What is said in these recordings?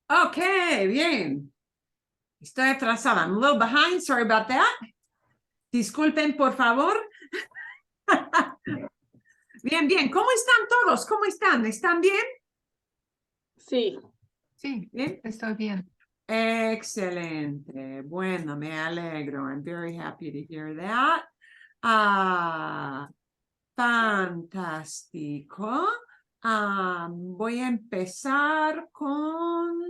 Okay, bien. Estoy atrasada. I'm a little behind. Sorry about that. Disculpen, por favor. Bien, bien. ¿Cómo están todos? ¿Cómo están? ¿Están bien? Sí. Sí, ¿Bien? estoy bien. Excelente. Bueno, me alegro. I'm very happy to hear that. Fantástico. Voy a empezar con...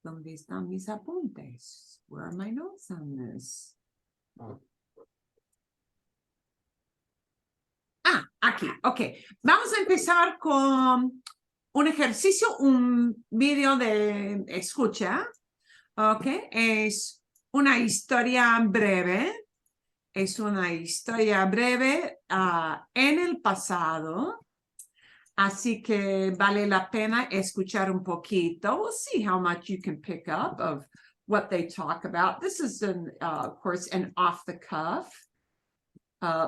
¿Dónde están mis apuntes? Where are my notes on this? Aquí, ok. Vamos a empezar con un ejercicio, un video de escucha. Ok, es una historia breve. Es una historia breve en el pasado. Así que vale la pena escuchar un poquito. We'll see how much you can pick up of what they talk about. This is, of course, an off-the-cuff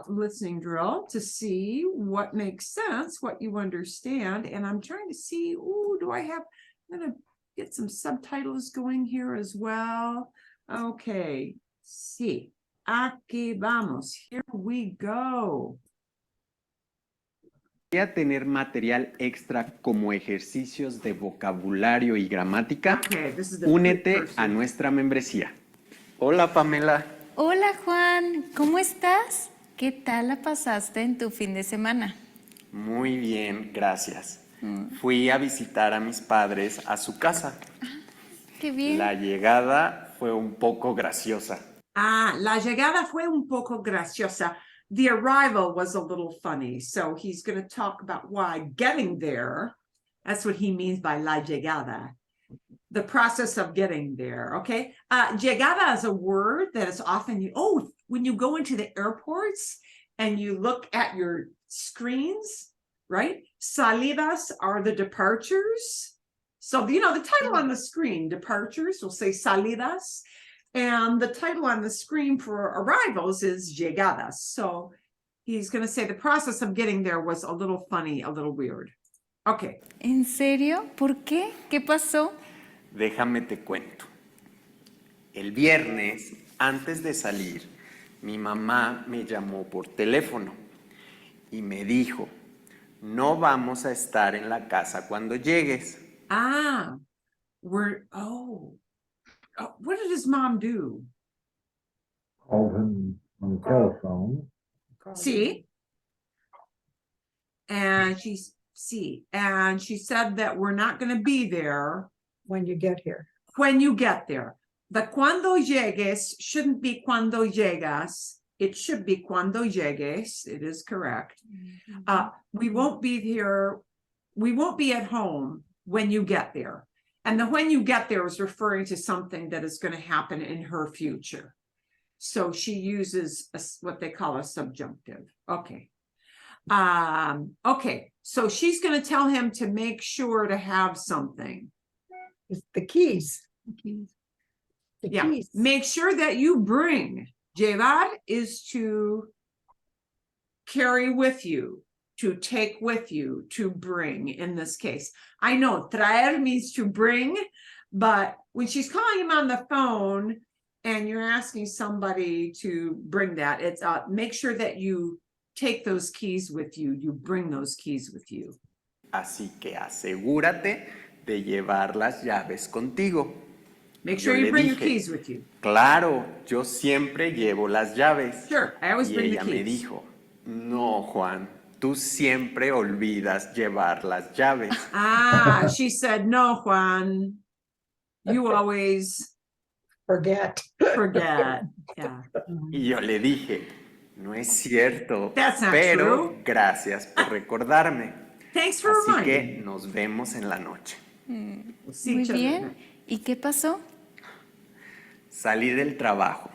listening drill to see what makes sense, what you understand. And I'm trying to see, do I have, I'm going to get some subtitles going here as well. Okay, sí. Aquí vamos. Here we go. Tener material extra como ejercicios de vocabulario y gramática, únete a nuestra membresía. Hola, Pamela. Hola, Juan. ¿Cómo estás? ¿Qué tal la pasaste en tu fin de semana? Muy bien, gracias. Fui a visitar a mis padres a su casa. Qué bien. La llegada fue un poco graciosa. La llegada fue un poco graciosa. The arrival was a little funny. So he's going to talk about why getting there, that's what he means by la llegada. The process of getting there, okay? Llegada is a word that is often, when you go into the airports and you look at your screens, right? Salidas are the departures. So, the title on the screen, departures, will say salidas. And the title on the screen for arrivals is llegadas. So he's going to say the process of getting there was a little funny, a little weird. Okay. ¿En serio? ¿Por qué? ¿Qué pasó? Déjame te cuento. El viernes, antes de salir, mi mamá me llamó por teléfono y me dijo, no vamos a estar en la casa cuando llegues. What did his mom do? Called him on the telephone. See? And she said that we're not going to be there When you get here. when you get there. The cuando llegues shouldn't be cuando llegas. It should be cuando llegues. It is correct. We won't be here. We won't be at home when you get there. And the when you get there is referring to something that is going to happen in her future. So she uses what they call a subjunctive. Okay. Okay. So she's going to tell him to make sure to have something. It's the keys. The keys. Make sure that you bring. Llevar is to carry with you, to take with you, to bring in this case. I know traer means to bring, but when she's calling him on the phone and you're asking somebody to bring that, it's make sure that you take those keys with you, you bring those keys with you. Así que asegúrate de llevar las llaves contigo. Make sure you bring your keys with you. Claro, yo siempre llevo las llaves. Sure, I always bring the ella keys. me dijo, no, Juan, tú siempre olvidas llevar las llaves. She said, no, Juan, you always Forget. forget. Yeah. Y yo le dije, no es cierto, That's not pero true. gracias por recordarme. Thanks for Así reminding que me. nos vemos en la noche. We'll see Muy each other bien. tonight. ¿Y qué pasó? Salí del trabajo,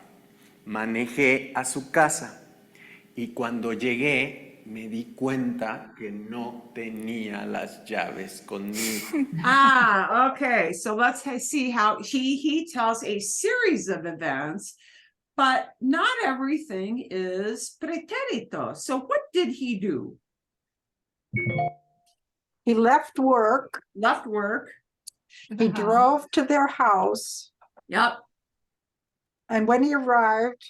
manejé a su casa y cuando llegué me di cuenta que no tenía las llaves conmigo. Okay. So let's see how he tells a series of events, but not everything is preterito. So what did he do? He left work. left work. He drove to their house. Yep. And when he arrived,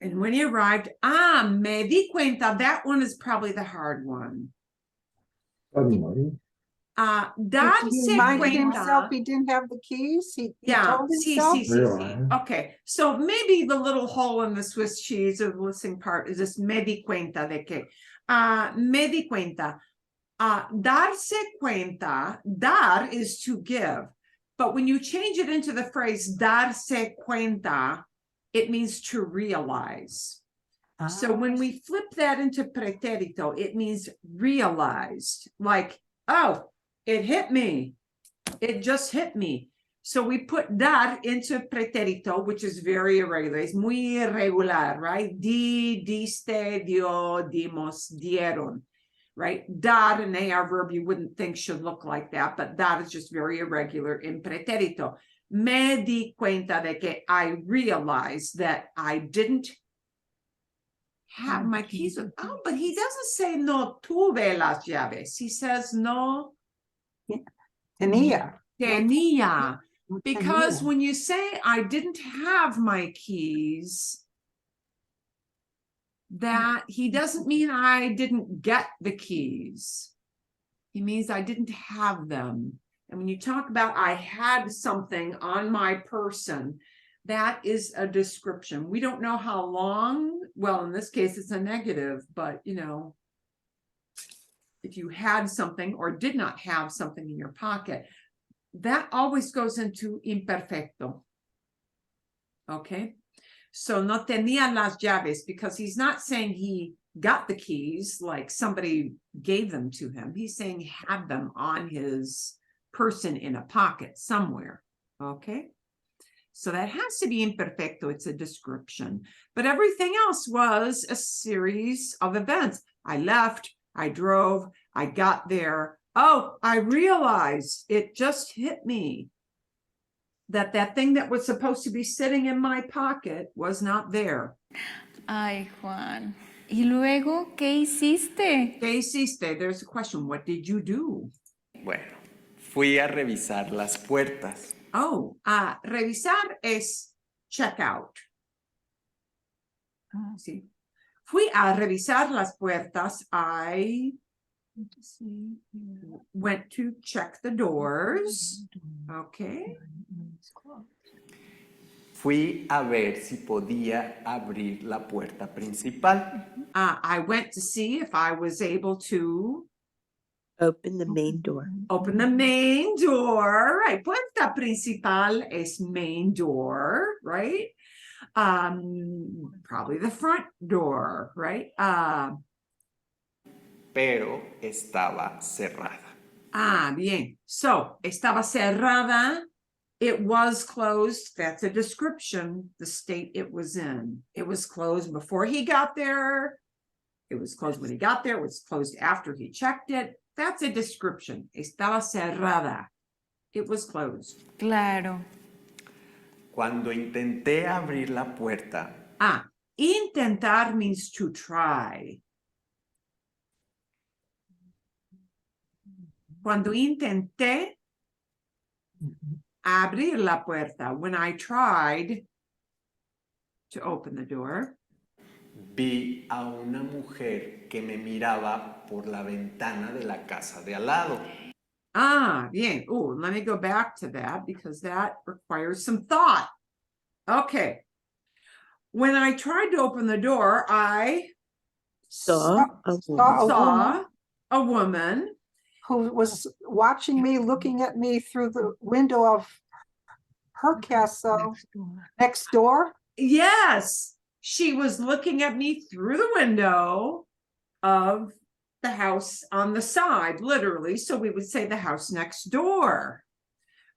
And when he arrived, me di cuenta, that one is probably the hard one. Suddenly, Darse he reminded himself cuenta. he didn't have the keys. He Yeah, told sí, himself. sí, sí, sí. Realize. Okay, so maybe the little hole in the Swiss cheese or the listening part is this me di cuenta de que. Me di cuenta. Darse cuenta, dar is to give. But when you change it into the phrase darse cuenta, it means to realize. So when we flip that into preterito, it means realized. Like, oh, it hit me. It just hit me. So we put dar into preterito, which is very irregular. Es muy irregular, right? Di, diste, dio, dimos, dieron, right? Dar, an AR verb you wouldn't think should look like that, but that is just very irregular in preterito. Me di cuenta de que I realized that I didn't have my keys. Oh, but he doesn't say no tuve las llaves. He says no Tenía. tenía. Because Tenía. when you say I didn't have my keys, that he doesn't mean I didn't get the keys. He means I didn't have them. And when you talk about I had something on my person, that is a description. We don't know how long. Well, in this case, it's a negative, but you know, if you had something or did not have something in your pocket, that always goes into imperfecto. Okay. So no tenía las llaves, because he's not saying he got the keys like somebody gave them to him. He's saying he had them on his person in a pocket somewhere. Okay. So that has to be imperfecto. It's a description. But everything else was a series of events. I left, I drove, I got there. Oh, I realized it just hit me that that thing that was supposed to be sitting in my pocket was not there. Ay, Juan. ¿Y luego qué hiciste? ¿Qué hiciste? There's a question. What did you do? Bueno, fui a revisar las puertas. Oh, revisar es check out. Sí. Fui a revisar las puertas. I went to check the doors. Okay. Fui a ver si podía abrir la puerta principal. I went to see if I was able to Open the main door. open the main door. Right. Puerta principal es main door, right? Probably the front door, right? Pero estaba cerrada. Bien. So, estaba cerrada. It was closed. That's a description, the state it was in. It was closed before he got there. It was closed when he got there. It was closed after he checked it. That's a description. Estaba cerrada. It was closed. Claro. Cuando intenté abrir la puerta, Intentar means to try. Cuando intenté abrir la puerta, when I tried to open the door, vi a una mujer que me miraba por la ventana de la casa de al lado. bien. Oh, let me go back to that because that requires some thought. Okay. When I tried to open the door, I Saw a woman who was watching me, looking at me through the window of her castle next door. Yes, she was looking at me through the window of the house on the side, literally. So we would say the house next door.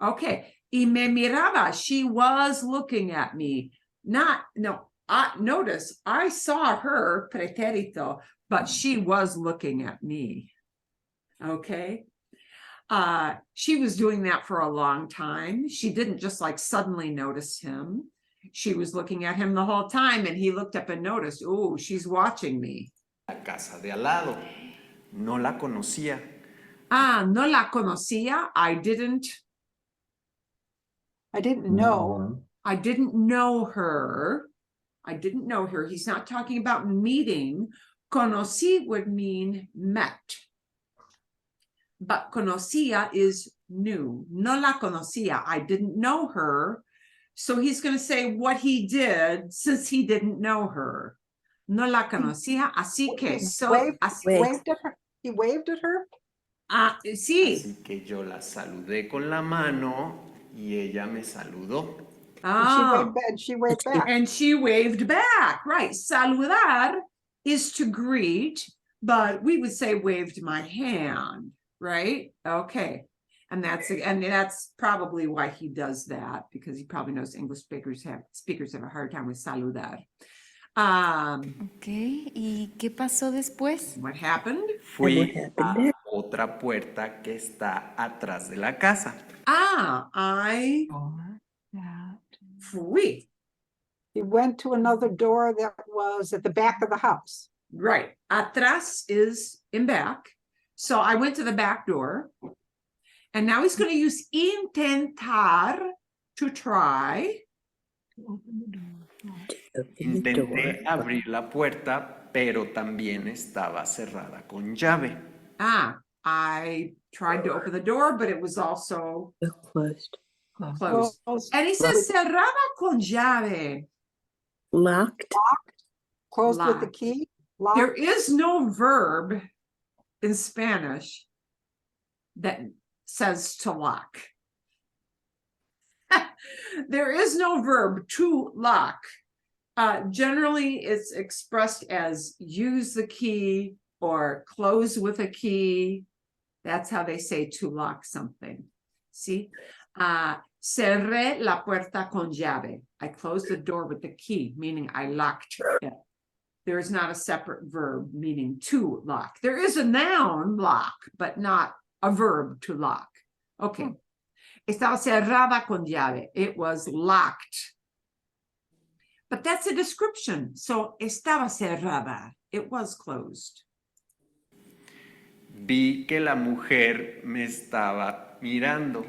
Okay. Y me miraba. She was looking at me. Notice I saw her, preterito, but she was looking at me. Okay. She was doing that for a long time. She didn't just like suddenly notice him. She was looking at him the whole time, and he looked up and noticed, oh, she's watching me. La casa de al lado. No la conocía. No la conocía. I didn't know. I didn't know her. I didn't know her. He's not talking about meeting. Conocí would mean met. But conocía is new. No la conocía. I didn't know her. So he's going to say what he did since he didn't know her. No la conocía. Así que Waved at her. He waved at her. Sí. Así que yo la saludé con la mano y ella me saludó. And she waved back. And she waved back. Right. Saludar is to greet, but we would say waved my hand. Right? Okay. And that's probably why he does that, because he probably knows English speakers have a hard time with saludar. Ok, ¿y qué pasó después? What happened? Fui a otra puerta que está atrás de la casa. Fui. He went to another door that was at the back of the house. Right. Atrás is in back. So I went to the back door. And now he's going to use intentar to try. Intenté abrir la puerta, pero también estaba cerrada con llave. I tried to open the door, but it was also Closed. closed. And he says cerrada con llave. Locked. Closed with the Locked. key. Locked. There is no verb in Spanish that says to lock. There is no verb to lock. Generally, it's expressed as use the key or close with a key. That's how they say to lock something. See? Cerré la puerta con llave. I closed the door with the key, meaning I locked it. There is not a separate verb meaning to lock. There is a noun, lock, but not a verb to lock. Okay. Estaba cerrada con llave. It was locked. But that's a description. So estaba cerrada. It was closed. Vi que la mujer me estaba mirando,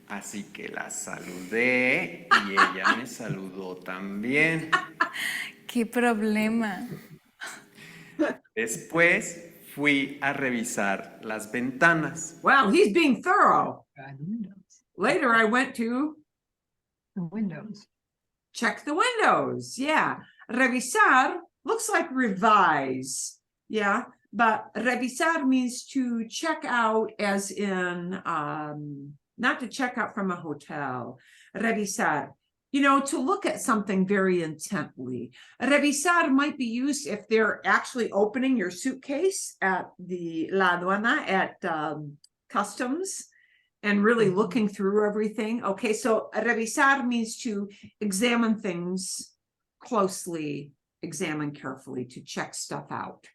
así que la saludé y ella me saludó también. ¿Qué problema? Después fui a revisar las ventanas. Wow, he's being thorough. Later, I went to The windows. check the windows. Yeah. Revisar looks like revise. Yeah. But revisar means to check out, as in not to check out from a hotel. Revisar, you know, to look at something very intently. Revisar might be used if they're actually opening your suitcase at la aduana, at customs, and really looking through everything. Okay, so revisar means to examine things closely, examine carefully, to check stuff out.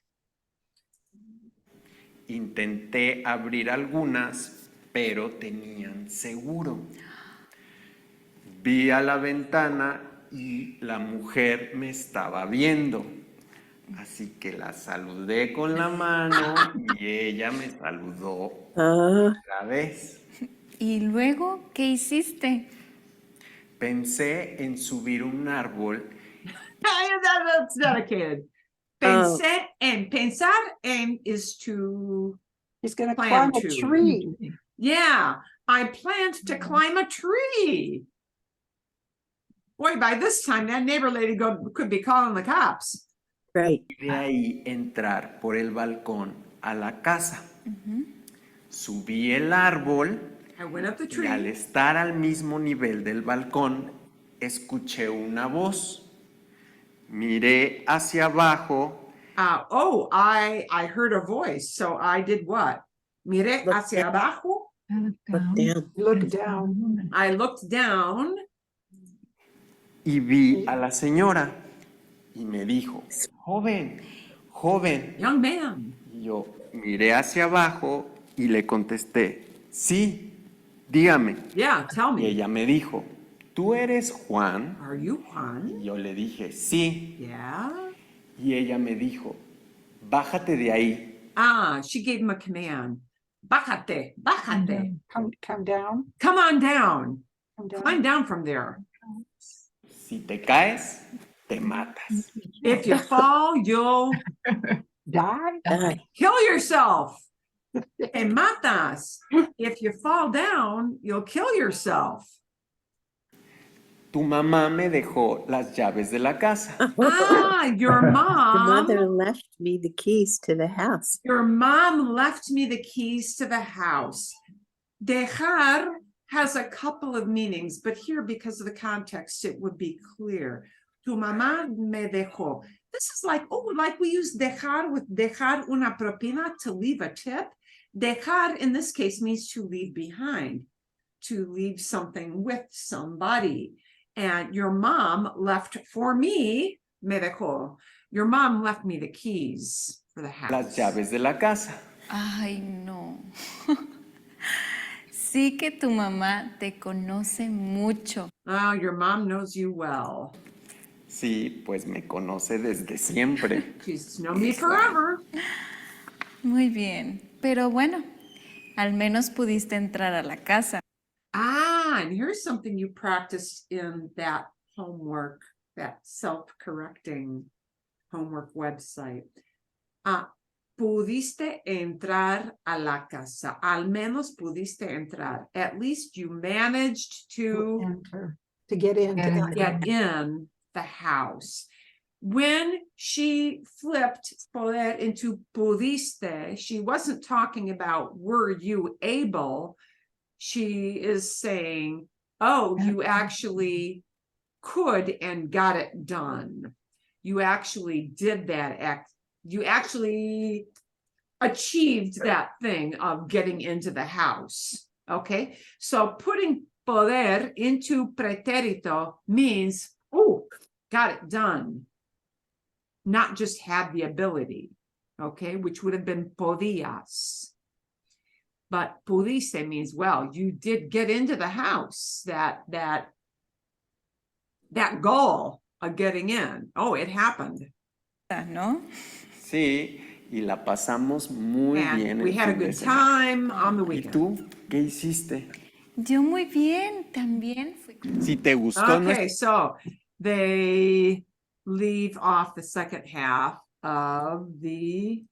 Intenté abrir algunas, pero tenían seguro. Vi a la ventana y la mujer me estaba viendo. Así que la saludé con la mano y ella me saludó otra vez. ¿Y luego qué hiciste? Pensé en subir un árbol. That's dedicated. Pensé en. Pensar en is to He's going to plan climb a to. tree. Yeah, I planned to climb a tree. Boy, by this time, that neighbor lady could be calling the cops. Right. Y de ahí entrar por el balcón a la casa. Subí el árbol I went up the y al tree. estar al mismo nivel del balcón, escuché una voz. Miré hacia abajo. I heard a voice. So I did what? Miré Look hacia abajo. Look down. Look down. I looked down. Y vi a la señora y me dijo, joven, joven. Young man. Y yo miré hacia abajo y le contesté, sí, dígame. Yeah, tell Y me. ella me dijo, ¿tú eres Juan? Are you Juan? Y yo le dije, sí. Yeah. Y ella me dijo, bájate de ahí. She gave him a command. Bájate, bájate. Come down. Come on down. Come down. Climb down from there. Si te caes, te matas. If you fall, you'll Die. Die. kill yourself. Te matas. If you fall down, you'll kill yourself. Tu mamá me dejó las llaves de la casa. Ah, your The mom. mother left me the keys to the house. Your mom left me the keys to the house. Dejar has a couple of meanings, but here, because of the context, it would be clear. Tu mamá me dejó. This is like, oh, like we use dejar with dejar una propina, to leave a tip. Dejar in this case means to leave behind, to leave something with somebody. And your mom left for me, me dejó. Your mom left me the keys for the house. Las llaves de la casa. Ay, no. Sí que tu mamá te conoce mucho. Oh, your mom knows you well. Sí, pues me conoce desde siempre. She's known me forever. Muy bien. Pero bueno, al menos pudiste entrar a la casa. Ah, and here's something you practiced in that homework, that self-correcting homework website. Pudiste entrar a la casa. Al menos pudiste entrar. At least you managed to Enter. To get in. Get in. get in the house. When she flipped poder into pudiste, she wasn't talking about were you able. She is saying, oh, you actually could and got it done. You actually did that act. You actually achieved that thing of getting into the house. Okay, so putting poder into preterito means, oh, got it done. Not just had the ability, okay, which would have been podías. But pudiste means, well, you did get into the house, that goal of getting in. Oh, it happened. ¿No? Sí, y la pasamos muy bien. And we el had a fin de good semana. time on the ¿Y weekend. tú qué hiciste? Yo muy bien, también fui. Si te gustó Okay, so they leave off the second half of the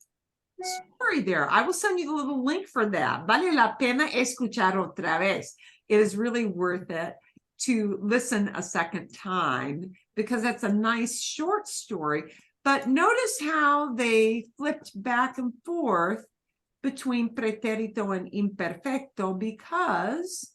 story there. I will send you the little link for that. Vale la pena escuchar otra vez. It is really worth it to listen a second time because that's a nice short story. But notice how they flipped back and forth between preterito and imperfecto, because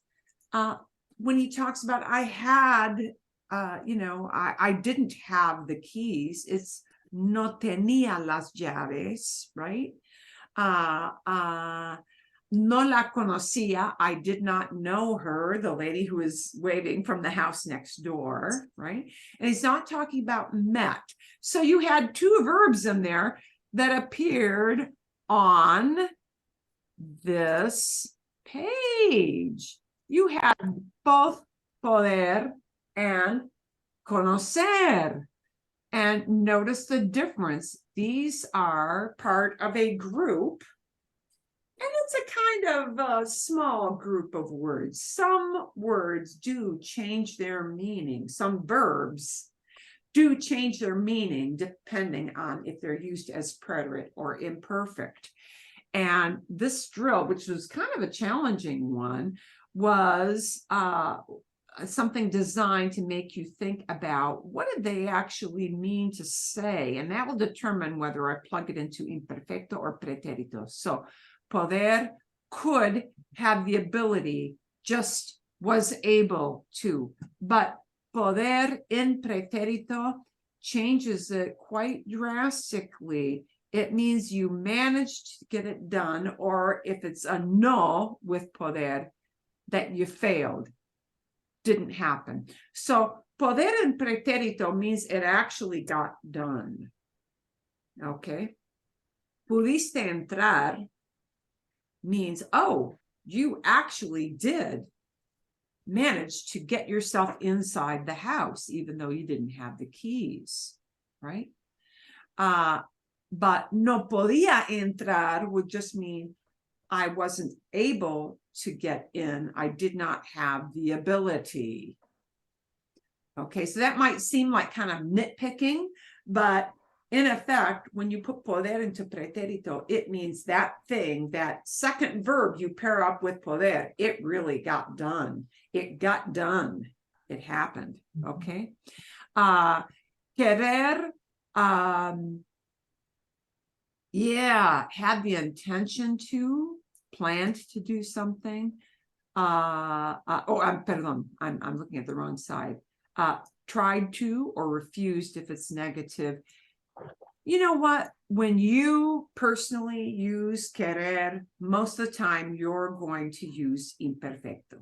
when he talks about I had, I didn't have the keys, it's no tenía las llaves, right? No la conocía, I did not know her, the lady who was waiting from the house next door, right? And he's not talking about met. So you had two verbs in there that appeared on this page. You had both poder and conocer. And notice the difference. These are part of a group. And it's a kind of small group of words. Some words do change their meaning. Some verbs do change their meaning depending on if they're used as preterit or imperfect. And this drill, which was kind of a challenging one, was something designed to make you think about what did they actually mean to say, and that will determine whether I plug it into imperfecto or preterito. So poder, could, have the ability, just was able to, but poder in preterito changes it quite drastically. It means you managed to get it done, or if it's a no with poder, that you failed. Didn't happen. So poder en preterito means it actually got done. Okay. Pudiste entrar means, oh, you actually did manage to get yourself inside the house, even though you didn't have the keys, right? But no podía entrar would just mean, I wasn't able to get in. I did not have the ability. Okay, so that might seem like kind of nitpicking, but in effect, when you put poder into preterito, it means that thing, that second verb you pair up with poder, it really got done. It got done. It happened. Okay. Querer, yeah, had the intention to, planned to do something. Pardon, I'm looking at the wrong side. Tried to or refused if it's negative. You know what? When you personally use querer, most of the time you're going to use imperfecto.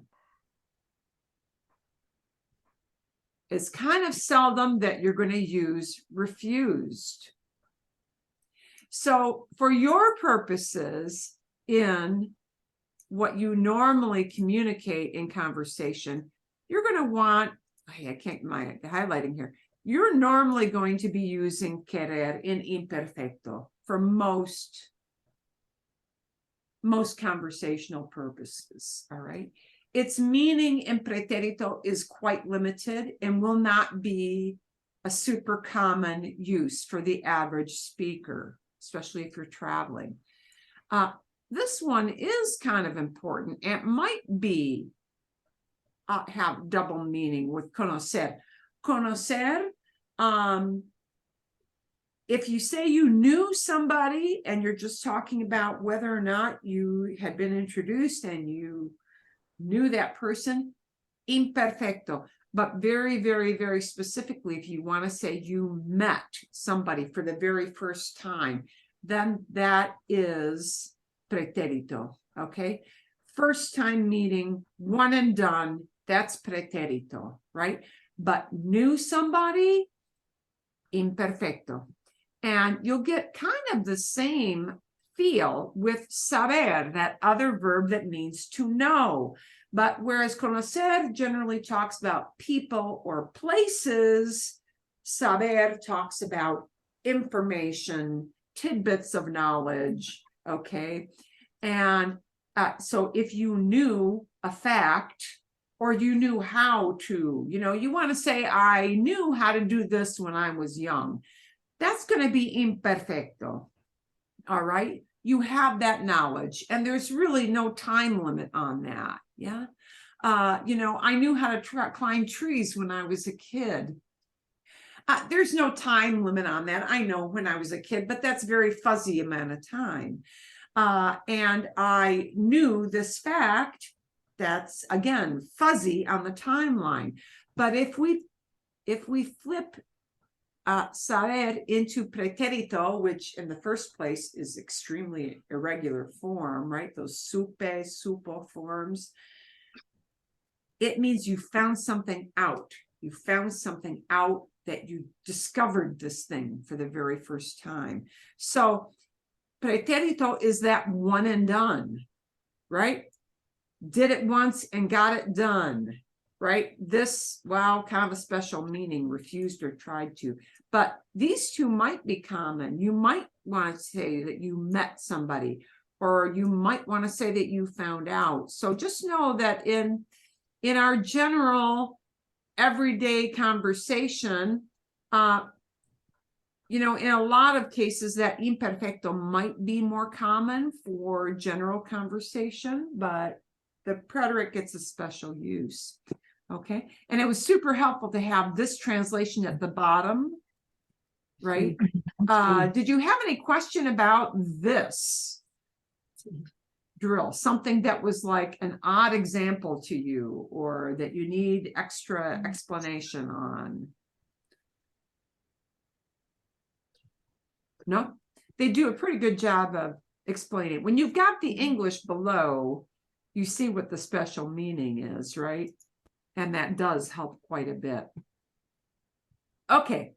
It's kind of seldom that you're going to use refused. So for your purposes in what you normally communicate in conversation, you're going to want, I can't, my highlighting here. You're normally going to be using querer in imperfecto for most conversational purposes, all right? Its meaning in preterito is quite limited and will not be a super common use for the average speaker, especially if you're traveling. This one is kind of important. It might be have double meaning with conocer. Conocer, if you say you knew somebody and you're just talking about whether or not you had been introduced and you knew that person, imperfecto. But very, very, very specifically, if you want to say you met somebody for the very first time, then that is preterito, okay? First time meeting, one and done, that's preterito, right? But knew somebody, imperfecto. And you'll get kind of the same feel with saber, that other verb that means to know. But whereas conocer generally talks about people or places, saber talks about information, tidbits of knowledge, okay? And so if you knew a fact, or you knew how to, you want to say, I knew how to do this when I was young. That's going to be imperfecto, all right? You have that knowledge, and there's really no time limit on that, yeah? I knew how to climb trees when I was a kid. There's no time limit on that. I know when I was a kid, but that's very fuzzy amount of time. And I knew this fact. That's, again, fuzzy on the timeline. But if we flip saber into preterito, which in the first place is extremely irregular form, right? Those supe, supo forms. It means you found something out. You found something out that you discovered this thing for the very first time. So preterito is that one and done, right? Did it once and got it done, right? This, wow, kind of a special meaning, refused or tried to. But these two might be common. You might want to say that you met somebody, or you might want to say that you found out. So just know that in our general everyday conversation, in a lot of cases that imperfecto might be more common for general conversation, but the preterit gets a special use, okay? And it was super helpful to have this translation at the bottom, right? Did you have any question about this drill? Something that was like an odd example to you, or that you need extra explanation on? No? They do a pretty good job of explaining. When you've got the English below, you see what the special meaning is, right? And that does help quite a bit. Okay.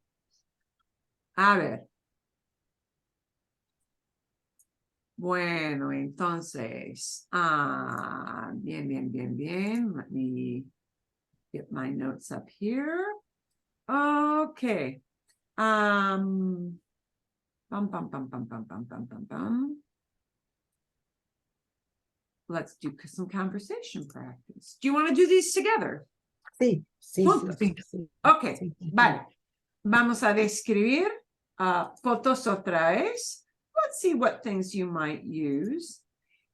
A ver. Bueno, entonces, bien. Let me get my notes up here. Okay. Bum. let's do some conversation practice. Do you want to do these together? Sí, sí, Juntos. sí, sí. Ok, Sí, sí. vale. Vamos a describir fotos otra vez. Let's see what things you might use.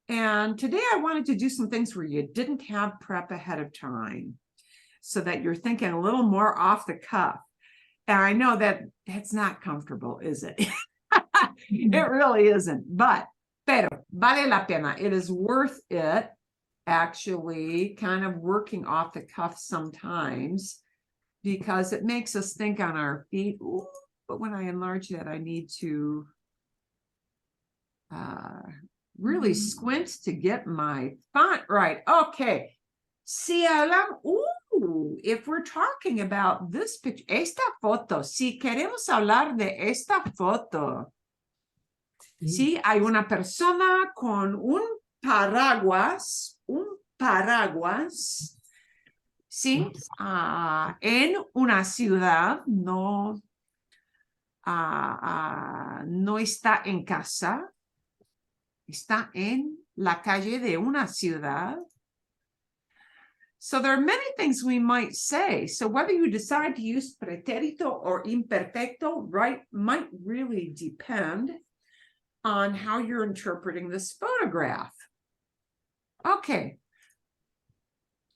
And today I wanted to do some things where you didn't have prep ahead of time so that you're thinking a little more off the cuff. And I know that it's not comfortable, is it? It really isn't, pero vale la pena. It is worth it, actually, kind of working off the cuff sometimes because it makes us think on our feet. Ooh, but when I enlarge that, I need to really squint to get my font right. Okay. Si hablan, if we're talking about this picture, esta foto, si queremos hablar de esta foto, sí, hay una persona con un paraguas, sí, en una ciudad, no, no está en casa, está en la calle de una ciudad. So there are many things we might say. So whether you decide to use preterito or imperfecto, right, might really depend on how you're interpreting this photograph. Okay.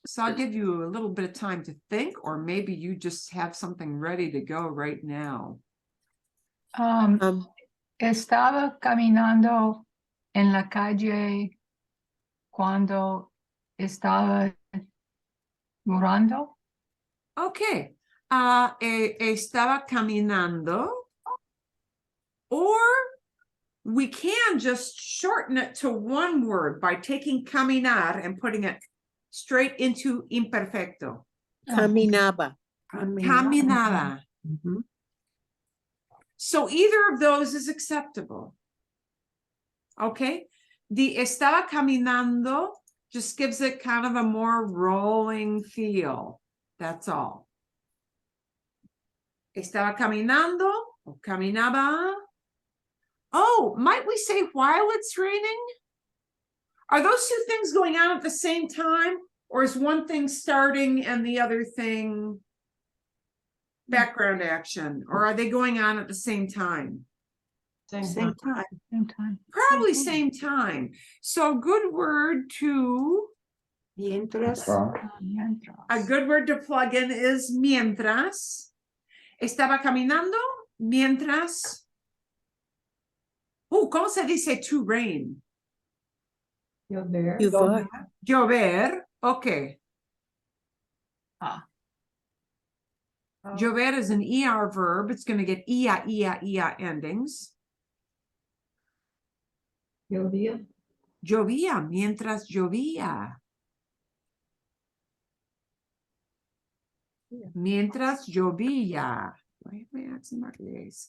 So I'll give you a little bit of time to think, or maybe you just have something ready to go right now. Estaba caminando en la calle cuando estaba llorando. Okay. Estaba caminando, or we can just shorten it to one word by taking caminar and putting it straight into imperfecto. Caminaba. Caminada. Mhm. So either of those is acceptable. Okay. The estaba caminando just gives it kind of a more rolling feel. That's all. Estaba caminando o caminaba. Oh, might we say while it's raining? Are those two things going on at the same time? Or is one thing starting and the other thing background action? Or are they going on at the same time? Same time. Same time. Probably same time. So good word to, Mientras. a good word to plug in is mientras. Estaba caminando mientras. ¿Cómo se dice to rain? Llover. Llover. Okay. Oh. Llover is an ER verb. It's going to get ia endings. Llovía. Llovía, mientras llovía. Mientras llovía.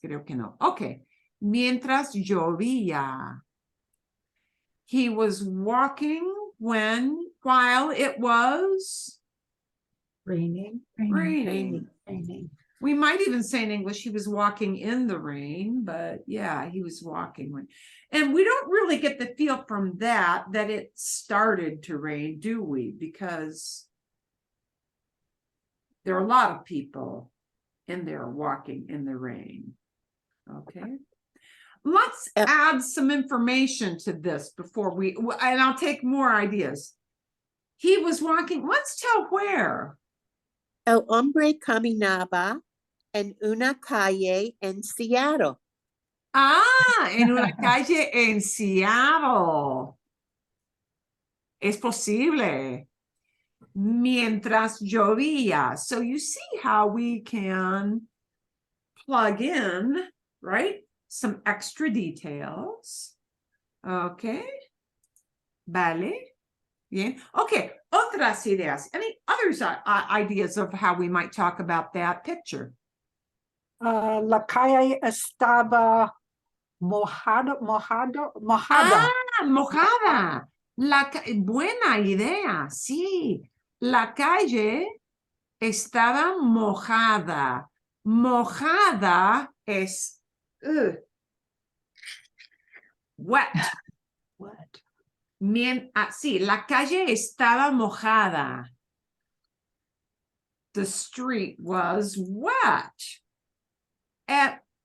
Creo que no. Okay. Mientras llovía. He was walking while it was Raining. raining. Raining. We might even say in English, he was walking in the rain, but yeah, he was walking when, and we don't really get the feel from that it started to rain, do we? Because there are a lot of people in there walking in the rain. Okay. Let's add some information to this before and I'll take more ideas. He was walking, let's tell where. El hombre caminaba en una calle en Seattle. En una calle en Seattle. Es posible. Mientras llovía. So you see how we can plug in, right? Some extra details. Okay. Vale. Bien. Okay. Otras ideas. Any others ideas of how we might talk about that picture? La calle estaba mojada. Mojada. Buena idea. Sí. La calle estaba mojada. Mojada es wet. What? Sí, la calle estaba mojada. The street was wet.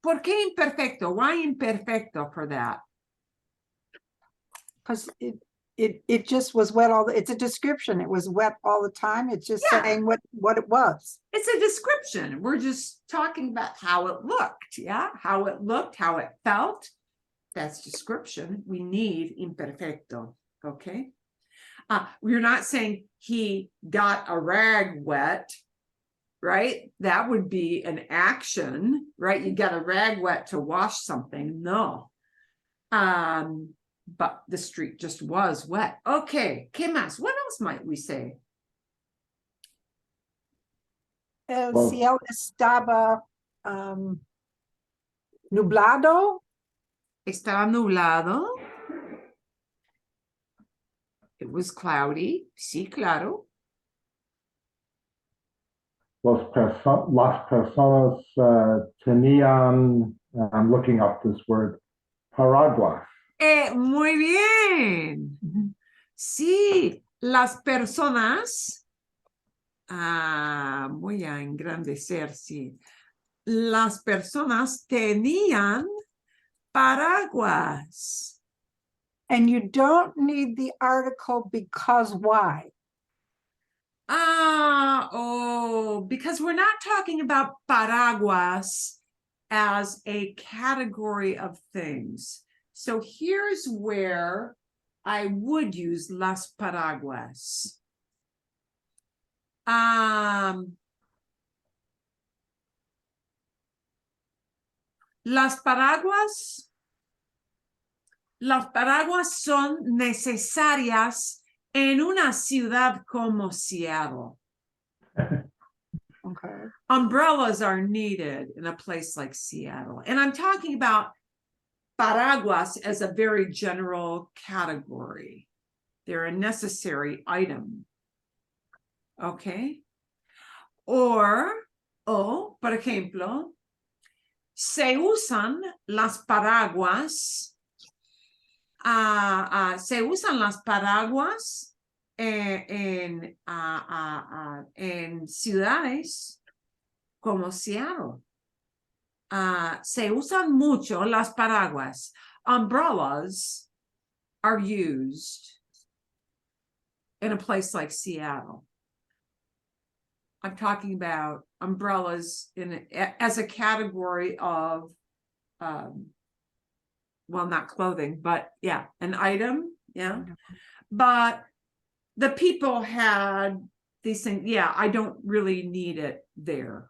¿Por qué imperfecto? Why imperfecto for that? Because it just was wet it's a description. It was wet all the time. It's just Yeah. saying what it was. It's a description. We're just talking about how it looked. Yeah. How it looked, how it felt. That's description. We need imperfecto. Okay. We're not saying he got a rag wet, right? That would be an action, right? You got a rag wet to wash something. No. But the street just was wet. Okay, ¿qué más? What else might we say? El Well- cielo estaba nublado. Estaba nublado. It was cloudy. Sí, claro. Las personas tenían, I'm looking up this word, paraguas. Muy bien. Sí, las personas. Voy a engrandecer, sí. Las personas tenían paraguas. And you don't need the article because why? Because we're not talking about paraguas as a category of things. So here's where I would use las paraguas. Las paraguas son necesarias en una ciudad como Seattle. Okay. Umbrellas are needed in a place like Seattle. And I'm talking about paraguas as a very general category. They're a necessary item. Okay. O, por ejemplo, se usan las paraguas. Se usan las paraguas en ciudades como Seattle. Se usan mucho las paraguas. Umbrellas are used in a place like Seattle. I'm talking about umbrellas as a category of, well, not clothing, but yeah, an item. Yeah. But the people had these things. Yeah, I don't really need it there.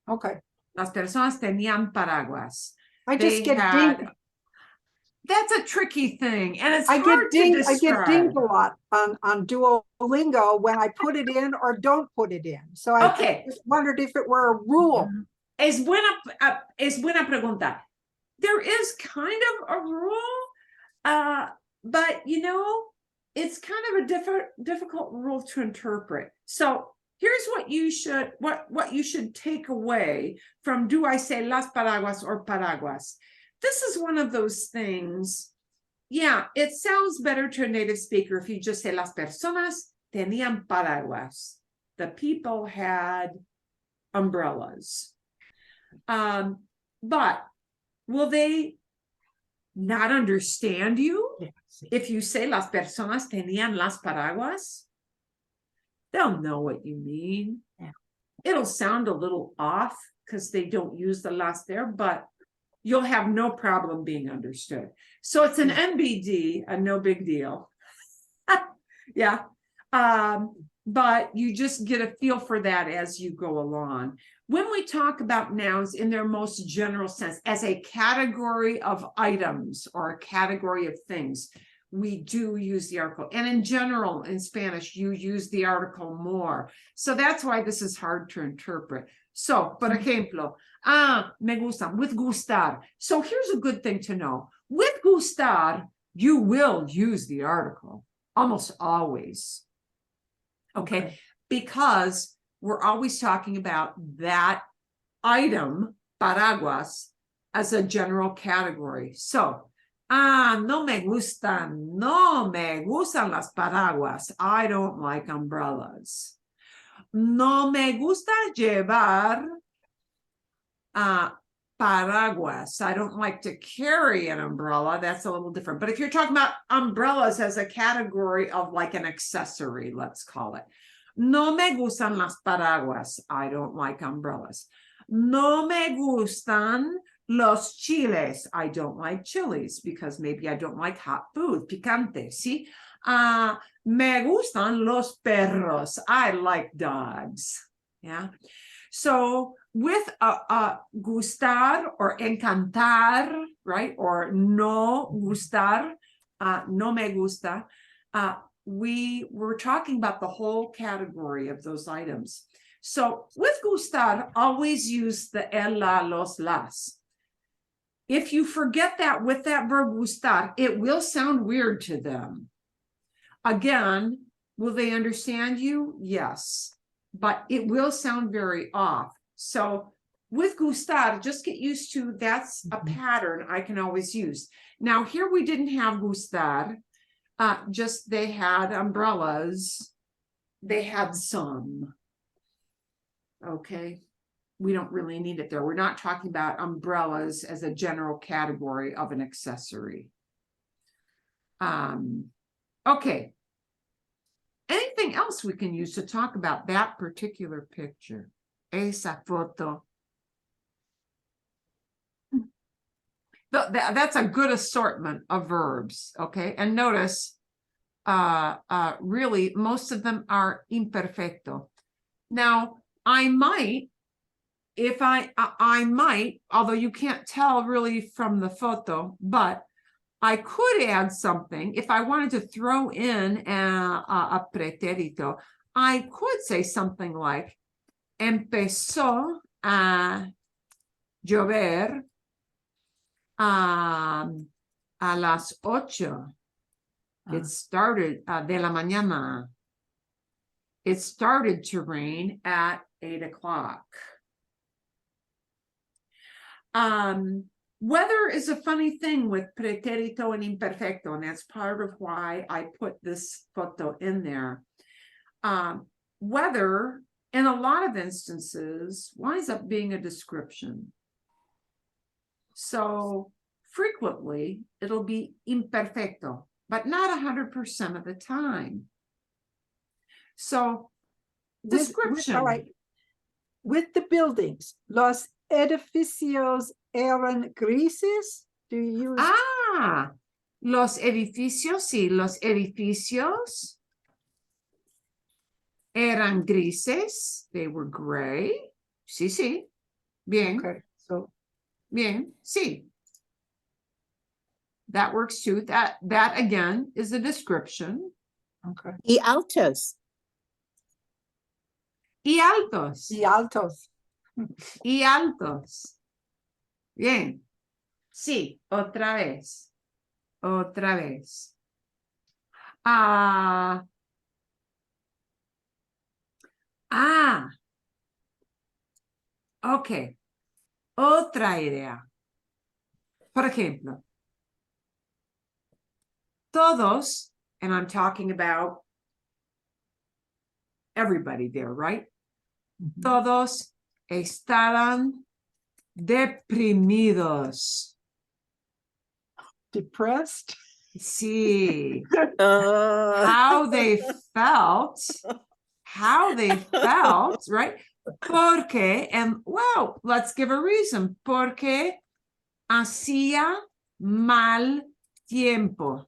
Okay. Las personas tenían paraguas. I They just get had- dinged. That's a tricky thing, and it's I hard to get describe. dinged a lot on Duolingo when I put it in or don't put it in. So I Okay. just wondered if it were a rule. Es buena pregunta. There is kind of a rule, but you know, it's kind of a difficult rule to interpret. So here's what you should take away from do I say las paraguas or paraguas? This is one of those things. Yeah, it sounds better to a native speaker if you just say las personas tenían paraguas. The people had umbrellas. But will they not understand you if you say las personas tenían las paraguas? They'll know what you mean. Yeah. It'll sound a little off because they don't use the las there, but you'll have no problem being understood. So it's an NBD, a no big deal. Yeah. But you just get a feel for that as you go along. When we talk about nouns in their most general sense, as a category of items or a category of things, we do use the article. And in general, in Spanish, you use the article more. So that's why this is hard to interpret. So, por ejemplo, me gustan, with gustar. So here's a good thing to know. With gustar, you will use the article almost always. Okay, because we're always talking about that item, paraguas, as a general category. So Ah, no me gustan. No me gustan las paraguas. I don't like umbrellas. No me gusta llevar paraguas. I don't like to carry an umbrella. That's a little different. But if you're talking about umbrellas as a category of like an accessory, let's call it. No me gustan las paraguas. I don't like umbrellas. No me gustan los chiles. I don't like chilies because maybe I don't like hot food, picante, ¿sí? Me gustan los perros. I like dogs. Yeah. So with gustar or encantar, right? Or no gustar, no me gusta, we were talking about the whole category of those items. So with gustar, always use the el, la, los, las. If you forget that with that verb gustar, it will sound weird to them. Again, will they understand you? Yes, but it will sound very off. So with gustar, just get used to that's a pattern I can always use. Now here we didn't have gustar, just they had umbrellas. They had some. Okay, we don't really need it there. We're not talking about umbrellas as a general category of an accessory. Okay. Anything else we can use to talk about that particular picture? Esa foto. That's a good assortment of verbs, okay? And notice, really, most of them are imperfecto. Now, I might, if I might, although you can't tell really from the photo, but I could add something. If I wanted to throw in a pretérito, I could say something like, empezó a llover a las 8. It started de la mañana. It started to rain at 8 o'clock. Weather is a funny thing with preterito and imperfecto, and that's part of why I put this photo in there. Weather, in a lot of instances, winds up being a description. So frequently, it'll be imperfecto, but not 100% of the time. So, description. All right. With the buildings, los edificios eran grises? Do you use? Los edificios, sí, los edificios eran grises. They were gray. Sí, sí. Bien. Okay, so Bien. Sí. That works too. That again is a description. okay. Y altos. Y altos. Y altos. Y altos. Bien. Sí, otra vez. Otra vez. Ok. Otra idea. Por ejemplo, todos, and I'm talking about everybody there, right? Todos estaban deprimidos. Depressed? Sí. How they felt, right? Porque, and well, let's give a reason. Porque hacía mal tiempo.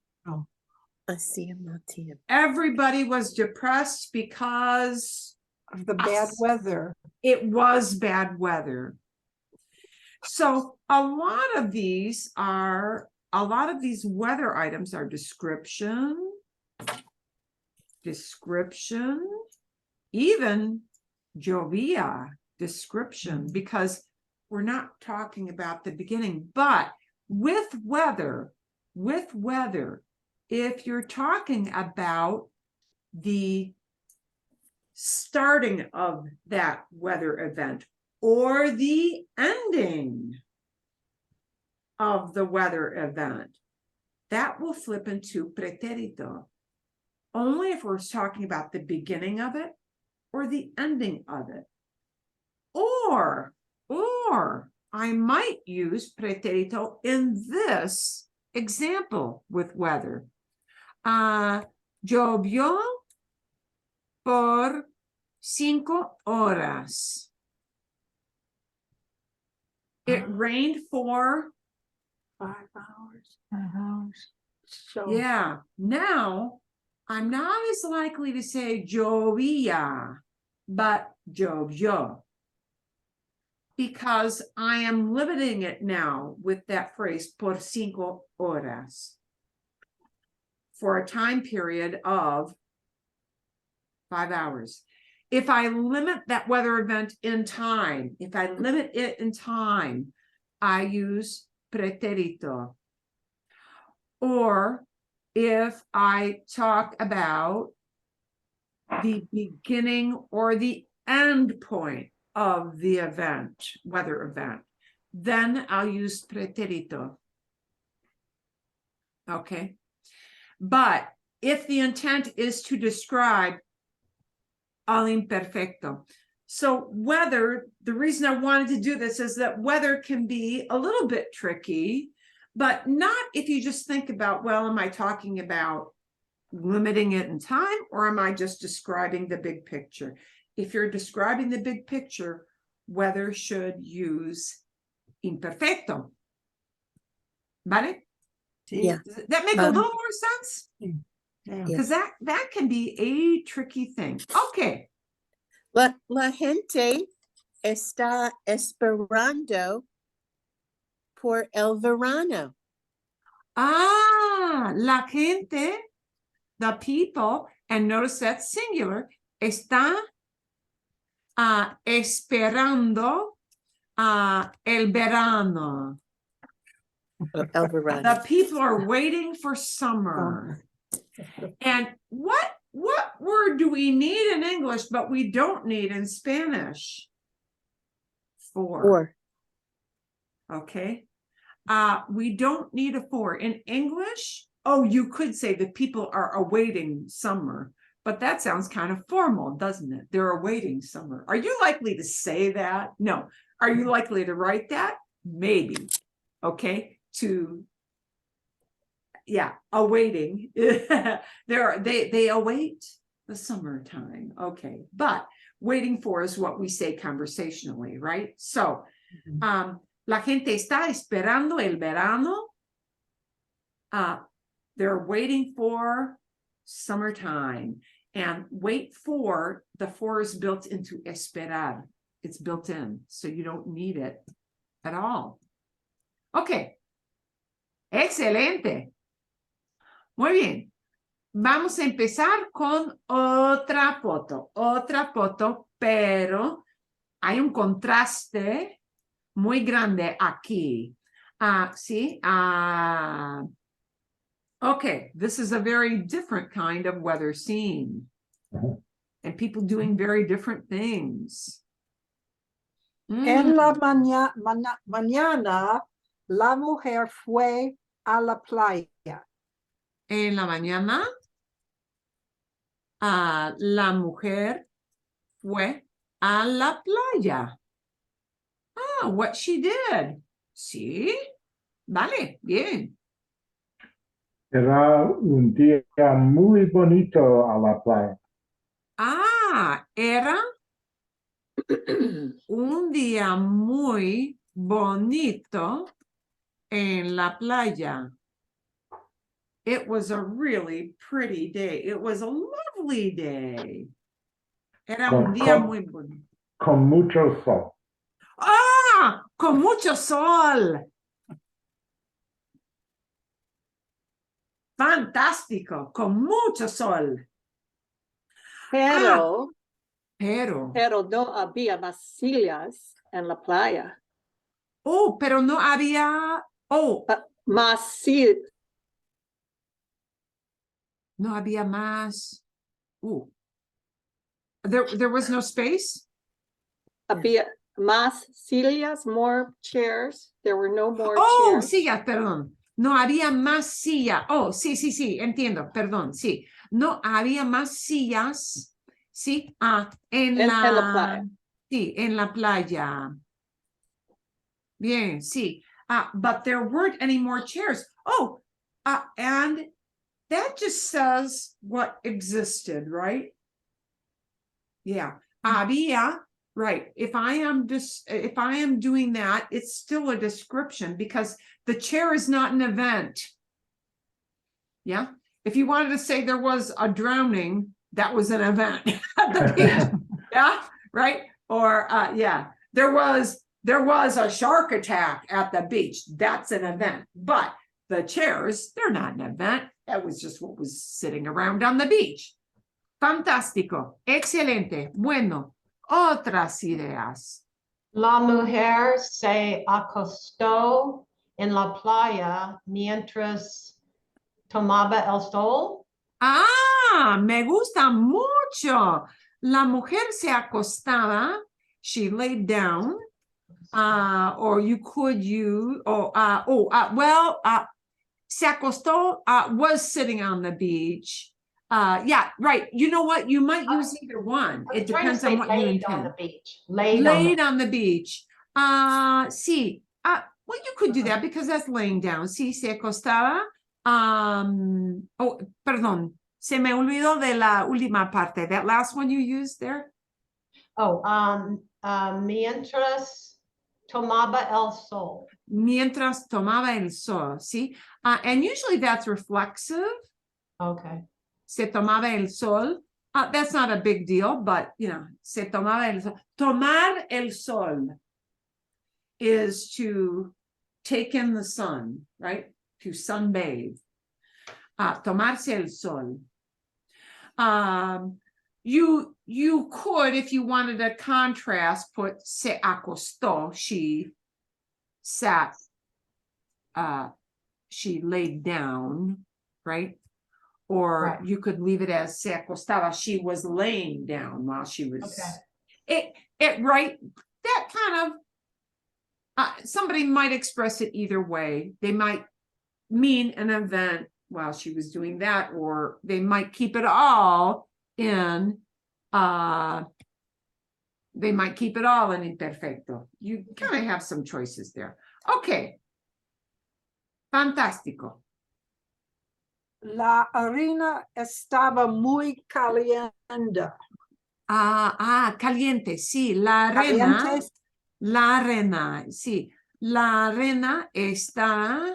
Hacía mal tiempo. Everybody was depressed because Of the bad weather. it was bad weather. So a lot of these weather items are description, even llovía, description, because we're not talking about the beginning. But with weather, if you're talking about the starting of that weather event or the ending of the weather event, that will flip into preterito. Only if we're talking about the beginning of it or the ending of it. Or I might use preterito in this example with weather. Llovió por 5 horas. It rained for 5 hours. So Yeah, now I'm not as likely to say llovía, but llovió, because I am limiting it now with that phrase por 5 horas, for a time period of 5 hours. If I limit that weather event in time, if I limit it in time, I use preterito. Or if I talk about the beginning or the end point of the event, weather event, then I'll use preterito. Okay. But if the intent is to describe al imperfecto. So weather, the reason I wanted to do this is that weather can be a little bit tricky, but not if you just think about, well, am I talking about limiting it in time, or am I just describing the big picture? If you're describing the big picture, weather should use imperfecto. ¿Vale? Yeah. Does that make a little more sense? yeah. Because that can be a tricky thing. Okay. La gente está esperando por el verano. La gente, the people, and notice that's singular, está esperando el verano. El verano. The people are waiting for summer. And what word do we need in English, but we don't need in Spanish? For. Or Okay. We don't need a for. In English, oh, you could say the people are awaiting summer, but that sounds kind of formal, doesn't it? They're awaiting summer. Are you likely to say that? No. Are you likely to write that? Maybe. Okay. Awaiting. They await the summertime. Okay. But waiting for is what we say conversationally, right? So, la gente está esperando el verano. They're waiting for summertime. And wait for, the for is built into esperar. It's built in, so you don't need it at all. Okay. Excelente. Muy bien. Vamos a empezar con otra foto, pero hay un contraste muy grande aquí. ¿Sí? Okay, this is a very different kind of weather scene. And people doing very different things. En la mañana, la mujer fue a la playa. En la mañana, la mujer fue a la playa. What she did. Sí. Vale, bien. Era un día muy bonito a la playa. Era un día muy bonito en la playa. It was a really pretty day. It was a lovely day. Era un día muy bonito. Con mucho sol. Con mucho sol. Fantástico, con mucho sol. Pero Pero no había más sillas en la playa. pero no había, Más no había más. There was no space? había más sillas, more chairs. There were no more chairs. Sillas, perdón. no había más sillas. Oh, sí, sí, sí, entiendo, perdón, sí. No había más sillas, sí, En la playa. sí, en la playa. Bien, sí. But there weren't any more chairs. Oh, and that just says what existed, right? Yeah. Había, right. If I am doing that, it's still a description because the chair is not an event. Yeah. If you wanted to say there was a drowning, that was an event at the beach. Yeah, right. Or yeah, there was a shark attack at the beach. That's an event. But the chairs, they're not an event. That was just what was sitting around on the beach. Fantástico. Excelente. Bueno, otras ideas. La mujer se acostó en la playa mientras tomaba el sol. Me gusta mucho. La mujer se acostaba. She laid down. Or you could use, se acostó, was sitting on the beach. Yeah, right. You know what? You might use either one. It depends on what you intend. Laid on the beach. Sí. Well, you could do that because that's laying down. Sí, se acostaba. Oh, perdón. Se me olvidó de la última parte. That last one you used there. Oh, mientras tomaba el sol. Mientras tomaba el sol, ¿sí? And usually that's reflexive. Okay. Se tomaba el sol. That's not a big deal, but, you know, se tomaba el sol. Tomar el sol is to take in the sun, right? To sunbathe. Tomarse el sol. You could, if you wanted a contrast, put se acostó, she sat, she laid down, right? Or Right. you could leave it as se acostaba, she was laying down while she was. Okay. It right, that kind of, somebody might express it either way. They might mean an event while she was doing that, or they might keep it all in, they might keep it all in imperfecto. You kind of have some choices there. Okay. Fantástico. La harina estaba muy caliente. Caliente, sí, la arena. Caliente. La arena, sí. La arena está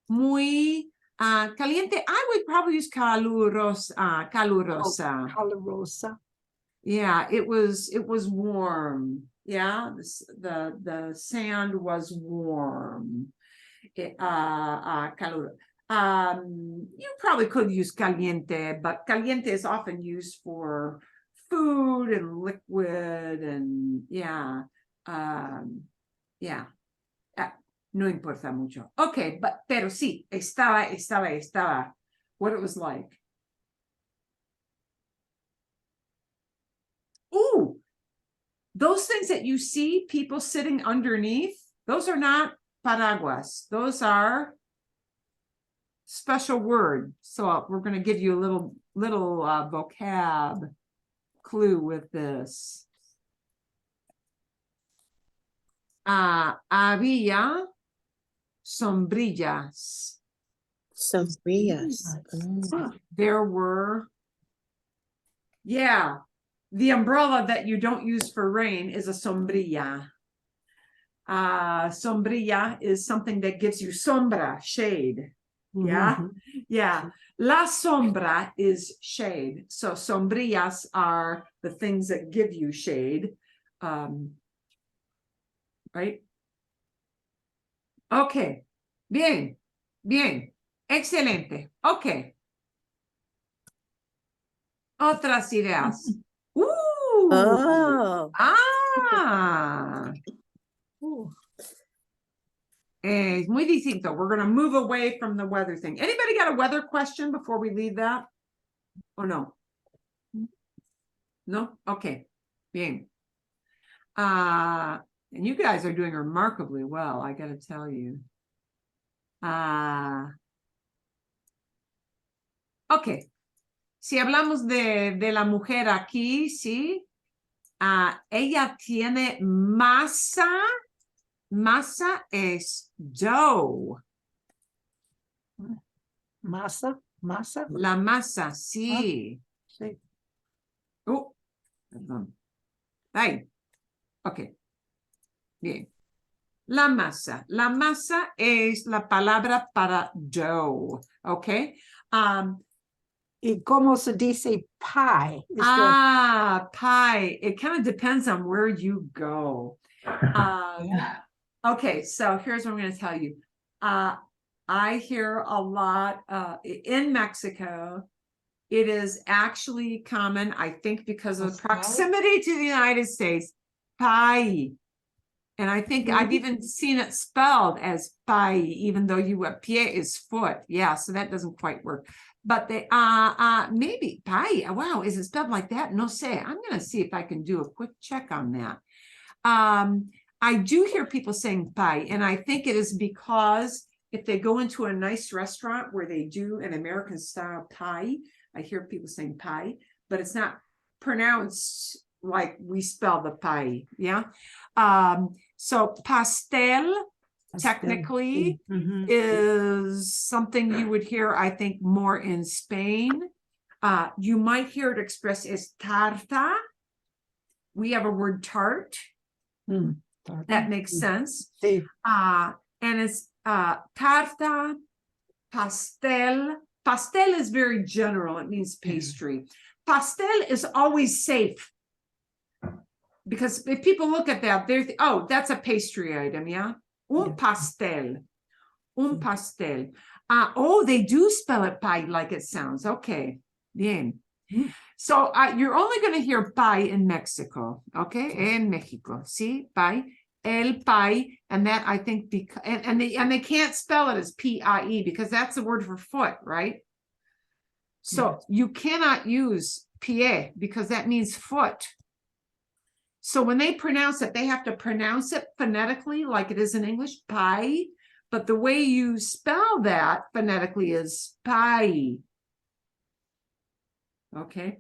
muy caliente. I would probably use calurosa. Calurosa. Yeah, it was warm. Yeah, the sand was warm. Calor. You probably could use caliente, but caliente is often used for food and liquid and yeah. Yeah. No importa mucho. Okay, pero sí, estaba what it was like. Ooh, those things that you see people sitting underneath, those are not paraguas. Those are special word. So we're going to give you a little vocab clue with this. Había sombrillas. Sombrillas. There were, yeah, the umbrella that you don't use for rain is a sombrilla. Sombrilla is something that gives you sombra, shade. Yeah, yeah. La sombra is shade. So sombrillas are the things that give you shade. Right? Okay. Bien. Bien. Excelente. Okay. Otras ideas. Oh. Es muy distinto. We're going to move away from the weather thing. Anybody got a weather question before we leave that? Or no? No? Okay. Bien. And you guys are doing remarkably well, I got to tell you. Ok. Si hablamos de la mujer aquí, ¿sí? Ella tiene masa. Masa es dough. Masa, masa. La masa, sí. Sí. Perdón. Ahí. Ok. Bien. La masa. La masa es la palabra para dough. Ok. ¿Y cómo se dice pie? Pie. It kind of depends on where you go. Okay, so here's what I'm going to tell you. I hear a lot in Mexico. It is actually common, I think, because of the proximity to the United States, pie. And I think I've even seen it spelled as pie, even though pie is foot. Yeah, so that doesn't quite work. But they maybe pie. Wow, is it spelled like that? No sé. I'm going to see if I can do a quick check on that. I do hear people saying pie, and I think it is because if they go into a nice restaurant where they do an American style pie, I hear people saying pie, but it's not pronounced like we spell the pie. Yeah. So pastel technically is something you would hear, I think, more in Spain. You might hear it expressed as tarta. We have a word tart. That makes sense. Sí. And it's tarta, pastel. Pastel is very general. It means pastry. Pastel is always safe. Because if people look at that, they're, oh, that's a pastry item, yeah? Un pastel. Un pastel. Oh, they do spell it pie like it sounds. Okay. Bien. So you're only going to hear pie in Mexico, okay? En Mexico, see, pie, el pie, and that I think because and they can't spell it as P-I-E because that's the word for foot, right? So you cannot use pie because that means foot. So when they pronounce it, they have to pronounce it phonetically like it is in English, pie. But the way you spell that phonetically is pie. Okay.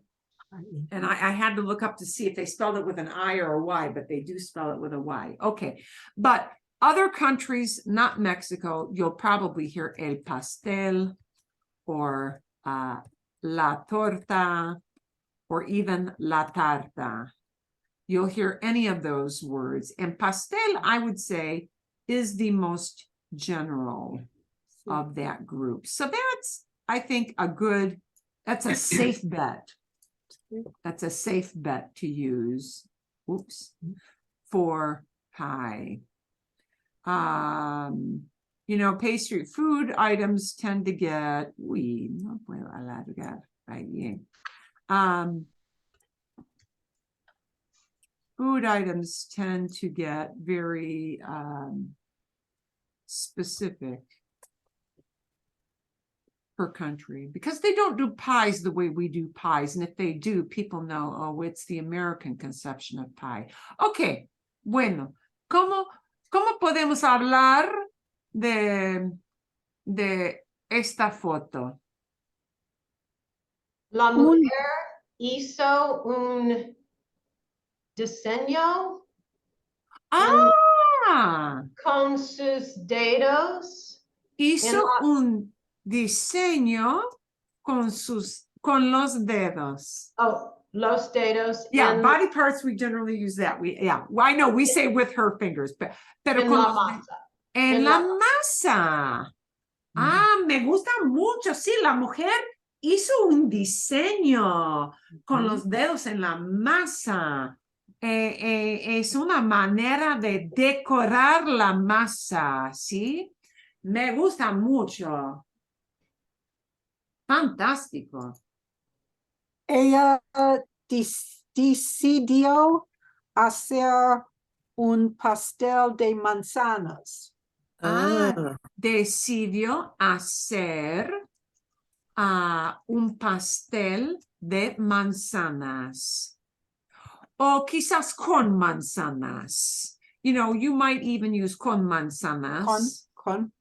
And I had to look up to see if they spelled it with an I or a Y, but they do spell it with a Y. Okay. But other countries, not Mexico, you'll probably hear el pastel or la torta or even la tarta. You'll hear any of those words. And pastel, I would say, is the most general of that group. So that's, I think, that's a safe bet. That's a safe bet to use, for pie. You know, pastry food items tend to get, food items tend to get very specific per country because they don't do pies the way we do pies. And if they do, people know, oh, it's the American conception of pie. Okay, bueno, ¿cómo podemos hablar de esta foto? La mujer hizo un diseño con sus dedos. Hizo un diseño con los dedos. Oh, los dedos. Yeah, body parts, we generally use that. I know we say with her fingers, pero con la masa. En la masa. Me gusta mucho. Sí, la mujer hizo un diseño con los dedos en la masa. Es una manera de decorar la masa, ¿sí? Me gusta mucho. Fantástico. Ella decidió hacer un pastel de manzanas. Decidió hacer un pastel de manzanas. O quizás con manzanas. You know, you might even use con manzanas. Con.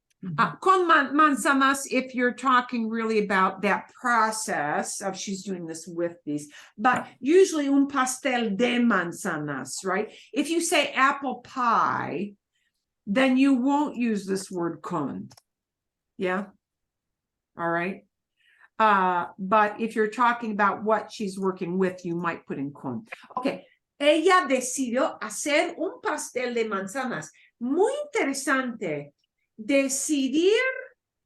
Con manzanas, if you're talking really about that process of she's doing this with these, but usually un pastel de manzanas, right? If you say apple pie, then you won't use this word con. Yeah. All right. But if you're talking about what she's working with, you might put in con. Okay. Ella decidió hacer un pastel de manzanas. Muy interesante. Decidir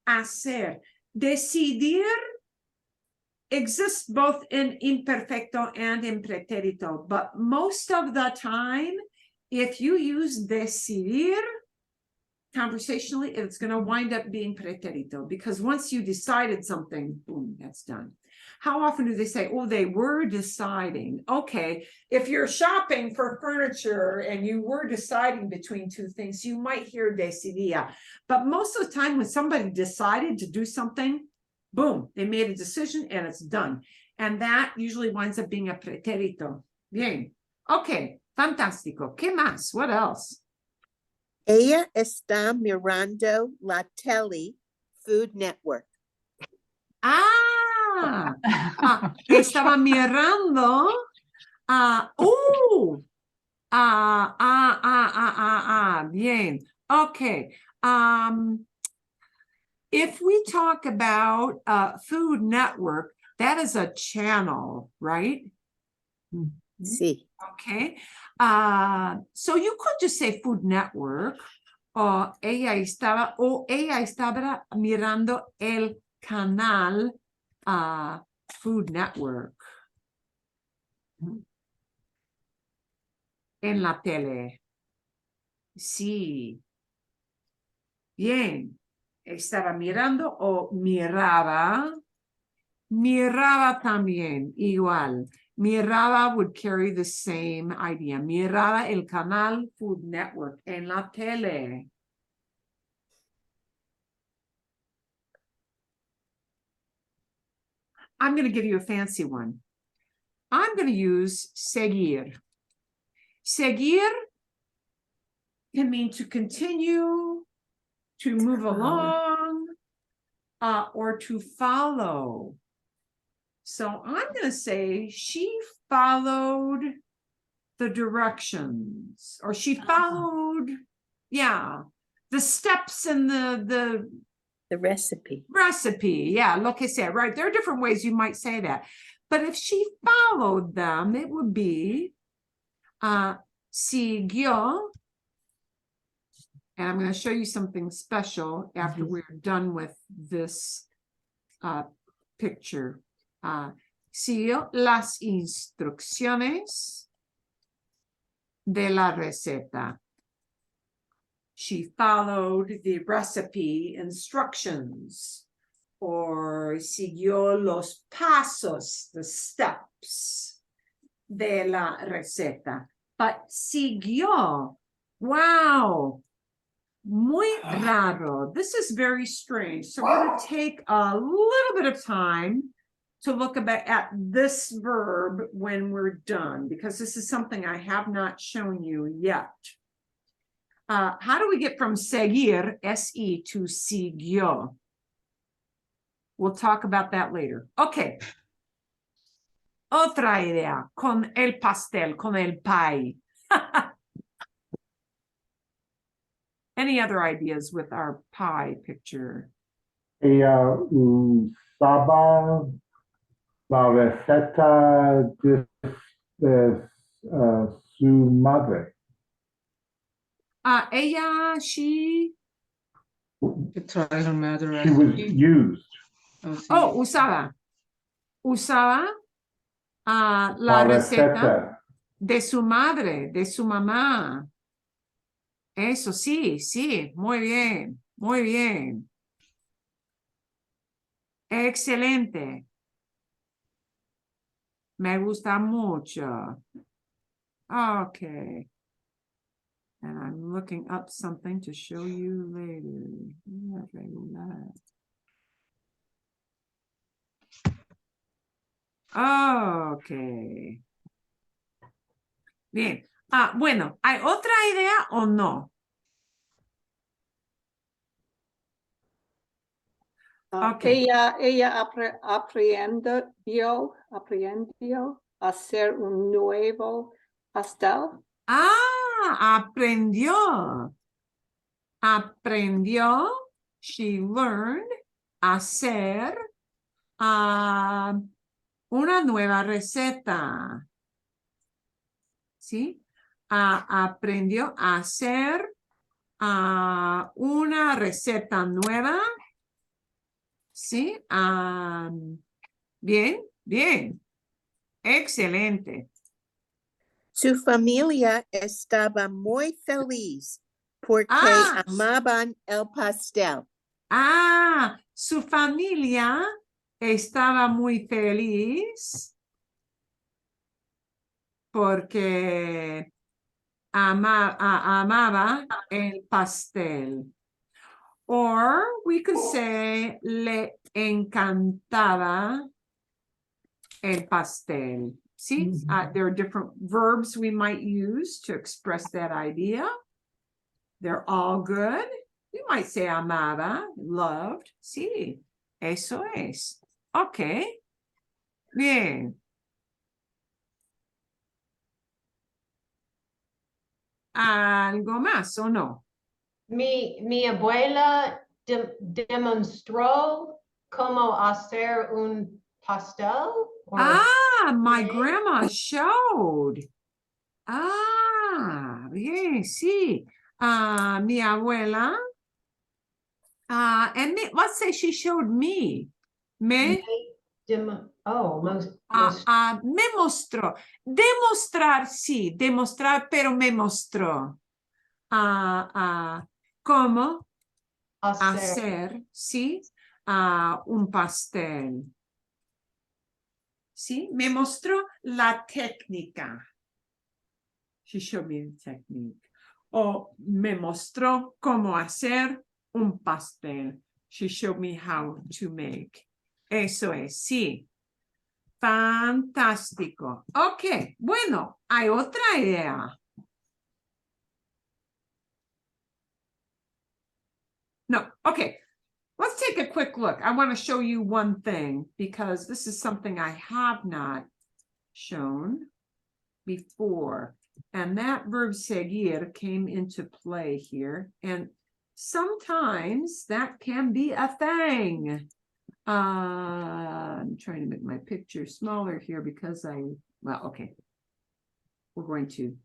hacer. Decidir exists both in imperfecto and in preterito, but most of the time, if you use decidir conversationally, it's going to wind up being preterito, because once you decided something, boom, that's done. How often do they say, oh, they were deciding? Okay, if you're shopping for furniture and you were deciding between two things, you might hear decidía. But most of the time when somebody decided to do something, boom, they made a decision and it's done. And that usually winds up being a preterito. Bien. Okay, fantástico. ¿Qué más? What else? Ella está mirando la tele, Food Network. Estaba mirando. Bien. Okay. If we talk about Food Network, that is a channel, right? Sí. Okay. So you could just say Food Network, o ella estaba mirando el canal Food Network en la tele. Sí. Bien. Estaba mirando o miraba. Miraba también, igual. Miraba would carry the same idea. Miraba el canal Food Network en la tele. I'm going to give you a fancy one. I'm going to use seguir. Seguir can mean to continue, to move along, or to follow. So I'm going to say she followed the directions, or she followed, the steps in the recipe. Recipe, yeah, lo que sea, right? There are different ways you might say that. But if she followed them, it would be siguió. And I'm going to show you something special after we're done with this picture. Siguió las instrucciones de la receta. She followed the recipe instructions, or siguió los pasos, the steps de la receta. But siguió, wow, muy raro. This is very strange. So we're going to take a little bit of time to look at this verb when we're done, because this is something I have not shown you yet. How do we get from seguir, S-E, to siguió? We'll talk about that later. Okay. Otra idea, con el pastel, con el pie. Any other ideas with our pie picture? Ella usaba la receta de su madre. Ella, she She was used. usaba la receta de su madre, de su mamá. Eso sí, sí, muy bien, muy bien. Excelente. Me gusta mucho. Okay. And I'm looking up something to show you later. Okay. Bien. Bueno, ¿hay otra idea o no? Okay. Ella aprendió a hacer un nuevo pastel. Aprendió. She learned a hacer una nueva receta. ¿Sí? Aprendió a hacer una receta nueva. ¿Sí? Bien, bien. Excelente. Su familia estaba muy feliz porque amaban el pastel. Su familia estaba muy feliz porque amaba el pastel. Or we could say le encantaba el pastel. See, there are different verbs we might use to express that idea. They're all good. You might say amaba, loved. Sí, eso es. Okay. Bien. ¿Algo más o no? Mi abuela demostró cómo hacer un pastel. My grandma showed. Bien, sí. Mi abuela. And let's say she showed me. Me mostró. Demostrar, sí, demostrar, pero me mostró. ¿Cómo hacer, sí, un pastel? Sí, me mostró la técnica. She showed me the technique. O me mostró cómo hacer un pastel. She showed me how to make. Eso es, sí. Fantástico. Ok, bueno, hay otra idea. No, okay. Let's take a quick look. I want to show you one thing because this is something I have not shown before. And that verb seguir came into play here. And sometimes that can be a thing. I'm trying to make my picture smaller here because well, okay. We're going to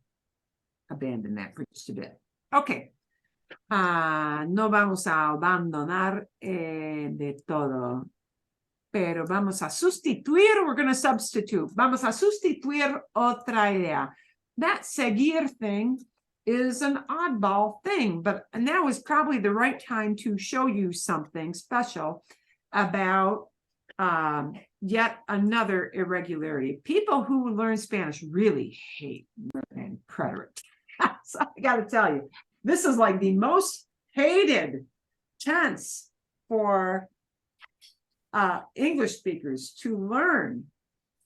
abandon that for just a bit. Okay. No vamos a abandonar de todo. Pero vamos a sustituir, we're going to substitute. Vamos a sustituir otra idea. That seguir thing is an oddball thing, but now is probably the right time to show you something special about yet another irregularity. People who learn Spanish really hate preterit. So I got to tell you, this is like the most hated tense for English speakers to learn.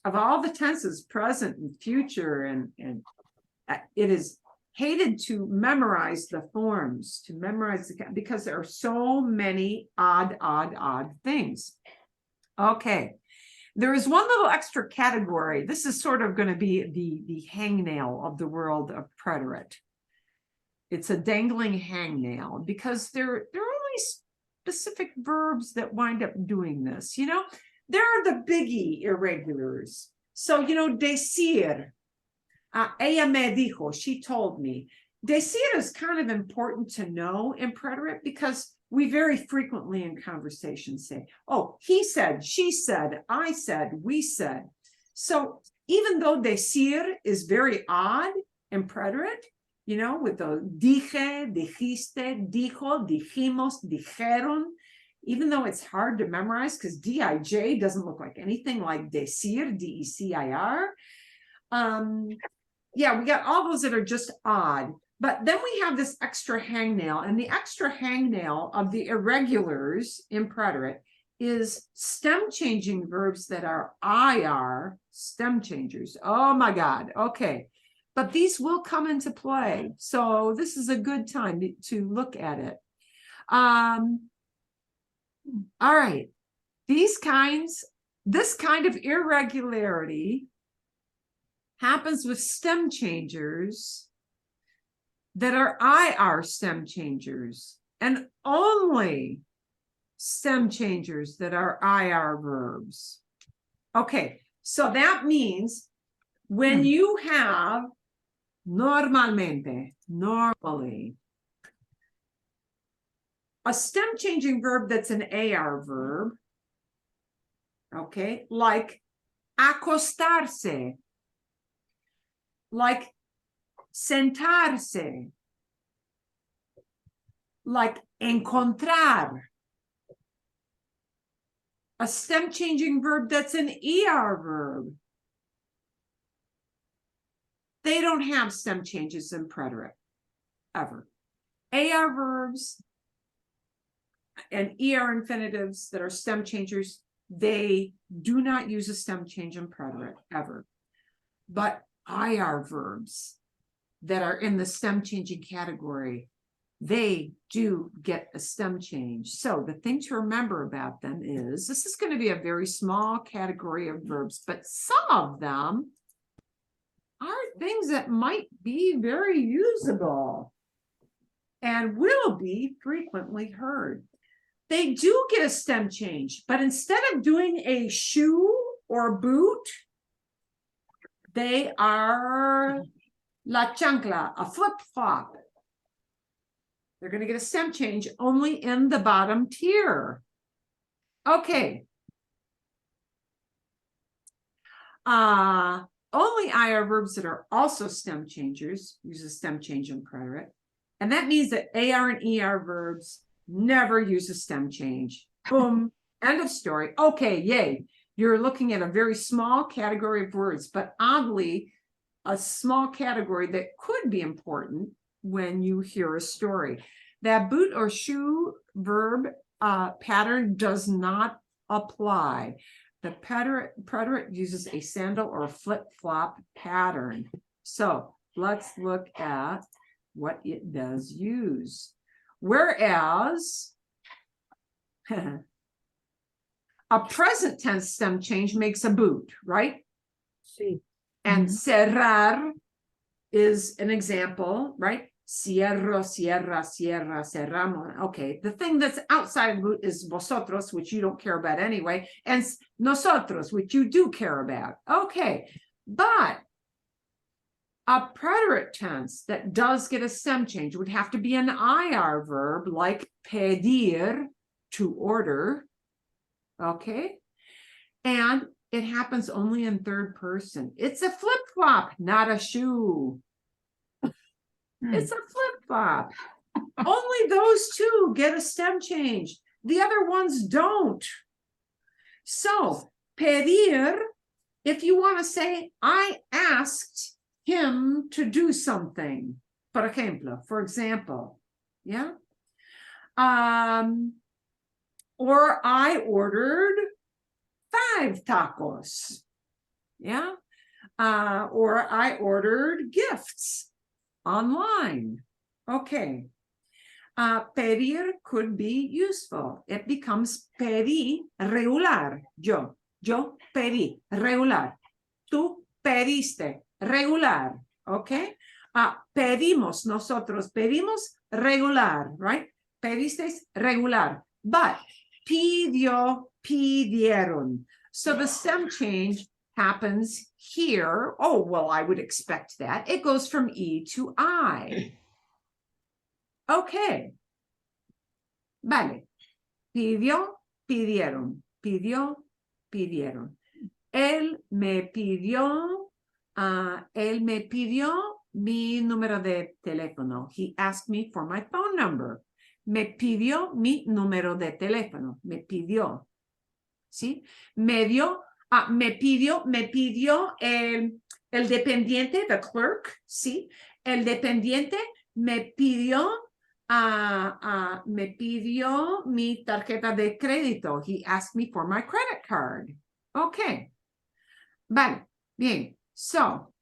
Of all the tenses, present and future, and it is hated to memorize the forms, to memorize because there are so many odd things. Okay, there is one little extra category. This is sort of going to be the hangnail of the world of preterit. It's a dangling hangnail because there are only specific verbs that wind up doing this. You know, there are the biggie irregulars. So, you know, decir. Ella me dijo, she told me. Decir is kind of important to know in preterit because we very frequently in conversation say, oh, he said, she said, I said, we said. So even though decir is very odd in preterit, you know, with the dije, dijiste, dijo, dijimos, dijeron, even though it's hard to memorize because dij doesn't look like anything like decir, decir. Yeah, we got all those that are just odd. But then we have this extra hangnail, and the extra hangnail of the irregulars in preterit is stem changing verbs that are IR, stem changers. Oh my God, okay. But these will come into play. So this is a good time to look at it. All right. This kind of irregularity happens with stem changers that are IR stem changers, and only stem changers that are IR verbs. Okay, so that means when you have normalmente, normally, a stem changing verb that's an AR verb, okay, like acostarse, like sentarse, like encontrar. A stem changing verb that's an ER verb. They don't have stem changes in preterit, ever. AR verbs and ER infinitives that are stem changers, they do not use a stem change in preterit, ever. But IR verbs that are in the stem changing category, they do get a stem change. So the thing to remember about them is, this is going to be a very small category of verbs, but some of them are things that might be very usable and will be frequently heard. They do get a stem change, but instead of doing a shoe or boot, they are la chancla, a flip-flop. They're going to get a stem change only in the bottom tier. Okay. Only IR verbs that are also stem changers use a stem change in preterit. And that means that AR and ER verbs never use a stem change. Boom. End of story. Okay, yay. You're looking at a very small category of words, but oddly, a small category that could be important when you hear a story. That boot or shoe verb pattern does not apply. The preterit uses a sandal or flip-flop pattern. So let's look at what it does use. Whereas a present tense stem change makes a boot, right? Sí. And cerrar is an example, right? Cierro, cierra, cierra, cerramos. Okay, the thing that's outside of boot is vosotros, which you don't care about anyway, and nosotros, which you do care about. Okay, but a preterite tense that does get a stem change would have to be an IR verb like pedir, to order. Okay, and it happens only in third person. It's a flip-flop, not a shoe. It's a flip-flop. Only those two get a stem change. The other ones don't. So, pedir, if you want to say, I asked him to do something. For example, yeah? Or I ordered 5 tacos. Yeah? Or I ordered gifts online. Okay. Pedir could be useful. It becomes pedí regular. Yo pedí regular. Tú pediste regular. Okay. Pedimos, nosotros pedimos regular, right? Pedisteis regular. But pidió, pidieron. So the stem change happens here. Oh, well, I would expect that. It goes from E to I. Okay. Vale. Pidió, pidieron. Pidió, pidieron. Él me pidió mi número de teléfono. He asked me for my phone number. Me pidió mi número de teléfono. Me pidió. ¿Sí? Me pidió el dependiente, the clerk, ¿sí? El dependiente me pidió mi tarjeta de crédito. He asked me for my credit card. Okay. Vale. Bien. So,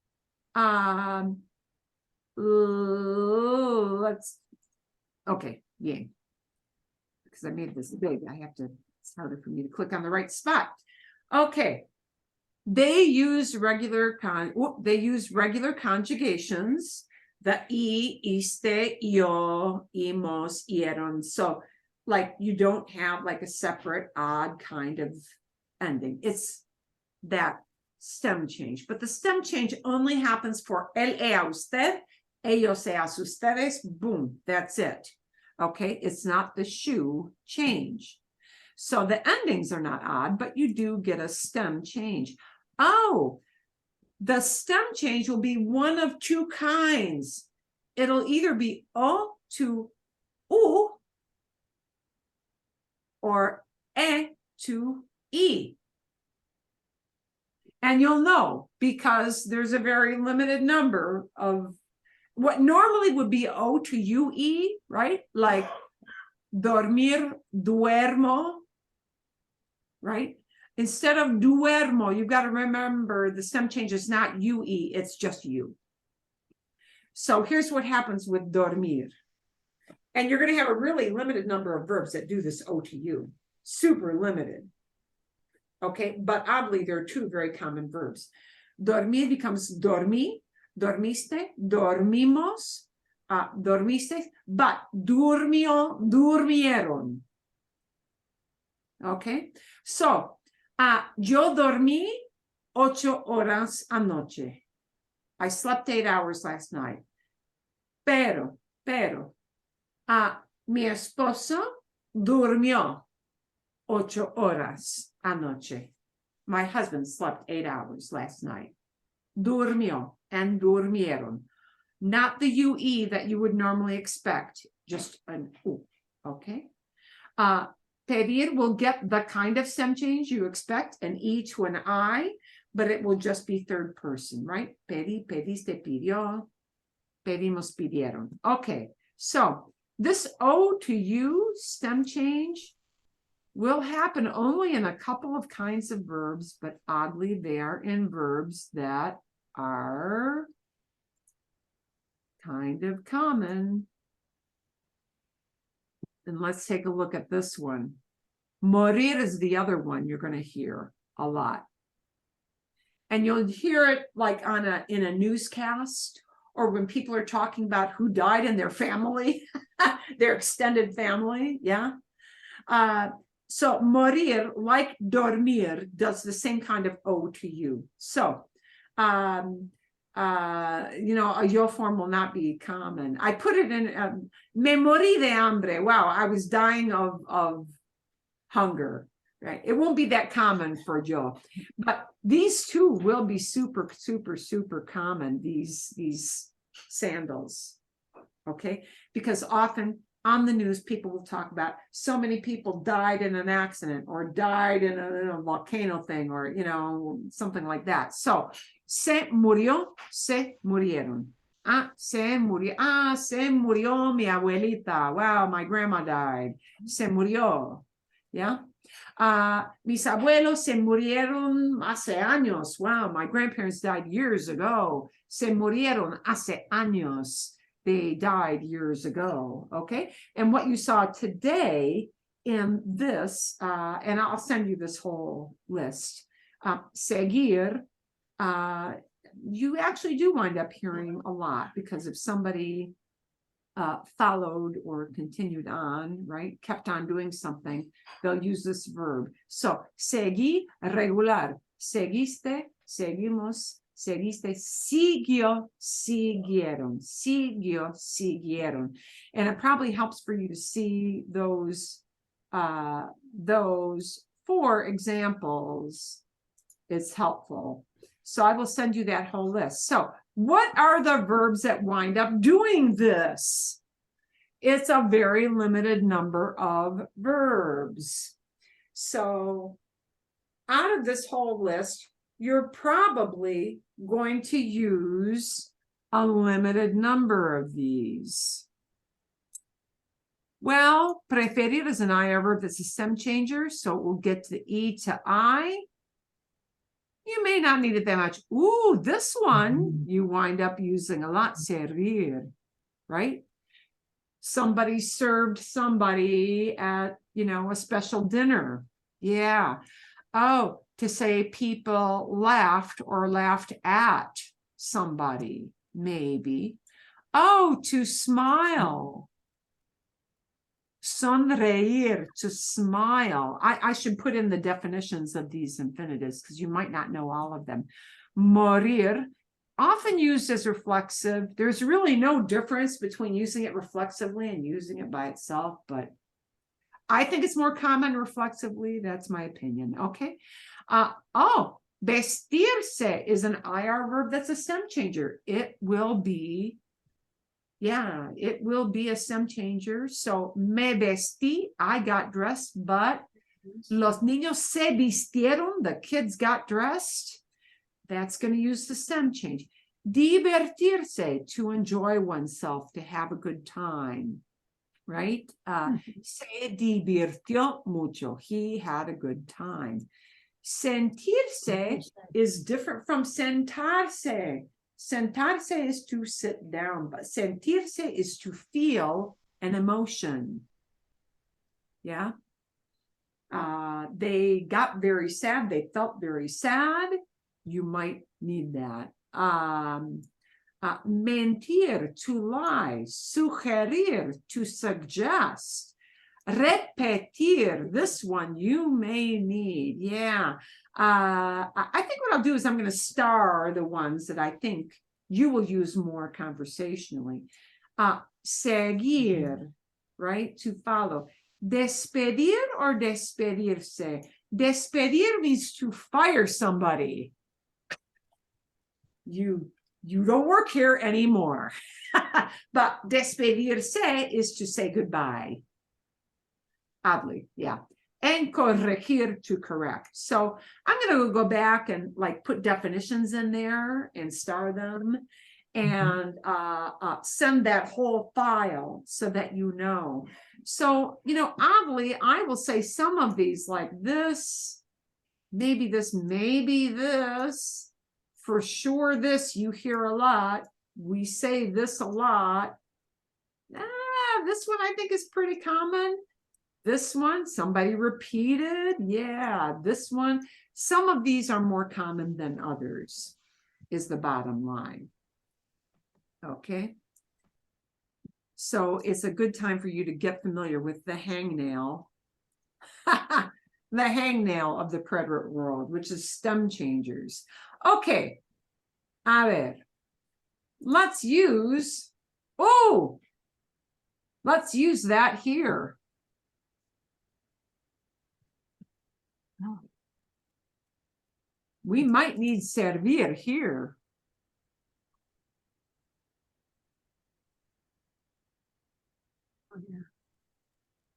okay. Bien. because I made this big. It's harder for me to click on the right spot. Okay. They use regular conjugations. The iste, yo, imos, ieron. So like you don't have like a separate odd kind of ending. It's that stem change. But the stem change only happens for él a usted, ellos a ustedes, boom, that's it. Okay, it's not the shoe change. So the endings are not odd, but you do get a stem change. Oh, the stem change will be one of two kinds. It'll either be o to u or e to e. And you'll know because there's a very limited number of what normally would be o to ue, right? Like dormir, duermo, right? Instead of duermo, you've got to remember the stem change is not ue, it's just u. So here's what happens with dormir. And you're going to have a really limited number of verbs that do this o to u. Super limited. Okay, but oddly, there are two very common verbs. Dormir becomes dormí, dormiste, dormimos, dormiste, but durmió, durmieron. Okay, so yo dormí 8 horas anoche. I slept 8 hours last night. Pero, mi esposo durmió 8 horas anoche. My husband slept 8 hours last night. Durmió and durmieron. Not the UE that you would normally expect, just an U, okay? Pedir will get the kind of stem change you expect, an E to an I, but it will just be third person, right? Pedí, pediste, pidió, pedimos, pidieron. Okay, so this O to U stem change will happen only in a couple of kinds of verbs, but oddly, they are in verbs that are kind of common. And let's take a look at this one. Morir is the other one you're going to hear a lot. And you'll hear it like in a newscast, or when people are talking about who died in their family, their extended family, yeah? So morir, like dormir, does the same kind of O to U. So, a yo form will not be common. I put it in, me morí de hambre. Wow, I was dying of hunger, right? It won't be that common for yo. But these two will be super, super, super common, these sandals, okay? Because often on the news, people will talk about so many people died in an accident or died in a volcano thing or, something like that. So, se murió, se murieron. Se murió mi abuelita. Wow, my grandma died. Se murió. Yeah. Mis abuelos se murieron hace años. Wow, my grandparents died years ago. Se murieron hace años. They died years ago, okay? And what you saw today in this, and I'll send you this whole list, seguir, you actually do wind up hearing a lot because if somebody followed or continued on, right, kept on doing something, they'll use this verb. So, seguí, regular, seguiste, seguimos, seguiste, siguió, siguieron, siguió, siguieron. And it probably helps for you to see those 4 examples. It's helpful. So I will send you that whole list. So what are the verbs that wind up doing this? It's a very limited number of verbs. So out of this whole list, you're probably going to use a limited number of these. Well, preferir is an I verb that's a stem changer, so it will get to E to I. You may not need it that much. Ooh, this one you wind up using a lot, servir, right? Somebody served somebody at you know, a special dinner. Yeah. Oh, to say people laughed or laughed at somebody, maybe. Oh, to smile. Sonreír, to smile. I should put in the definitions of these infinitives because you might not know all of them. Morir, often used as reflexive. There's really no difference between using it reflexively and using it by itself, but I think it's more common reflexively. That's my opinion. Okay. Oh, vestirse is an IR verb that's a stem changer. It will be, yeah, it will be a stem changer. So, me vestí, I got dressed, but los niños se vistieron, the kids got dressed. That's going to use the stem change. Divertirse, to enjoy oneself, to have a good time. Right? Se divirtió mucho. He had a good time. Sentirse is different from sentarse. Sentarse is to sit down, but sentirse is to feel an emotion. Yeah. They got very sad. They felt very sad. You might need that. Mentir, to lie. Sugerir, to suggest. Repetir, this one you may need. Yeah. I think what I'll do is I'm going to star the ones that I think you will use more conversationally. Seguir, right? To follow. Despedir or despedirse? Despedir means to fire somebody. You don't work here anymore. But despedirse is to say goodbye. Oddly, yeah. And corregir, to correct. So I'm going to go back and like put definitions in there and star them and send that whole file so that you know. So, you know, oddly, I will say some of these like this, maybe this, maybe this. For sure, this you hear a lot. We say this a lot. This one I think is pretty common. This one, somebody repeated. Yeah, this one. Some of these are more common than others, is the bottom line. Okay. So it's a good time for you to get familiar with the hangnail. The hangnail of the preterite world, which is stem changers. Okay. A ver. Let's use that here. We might need servir here.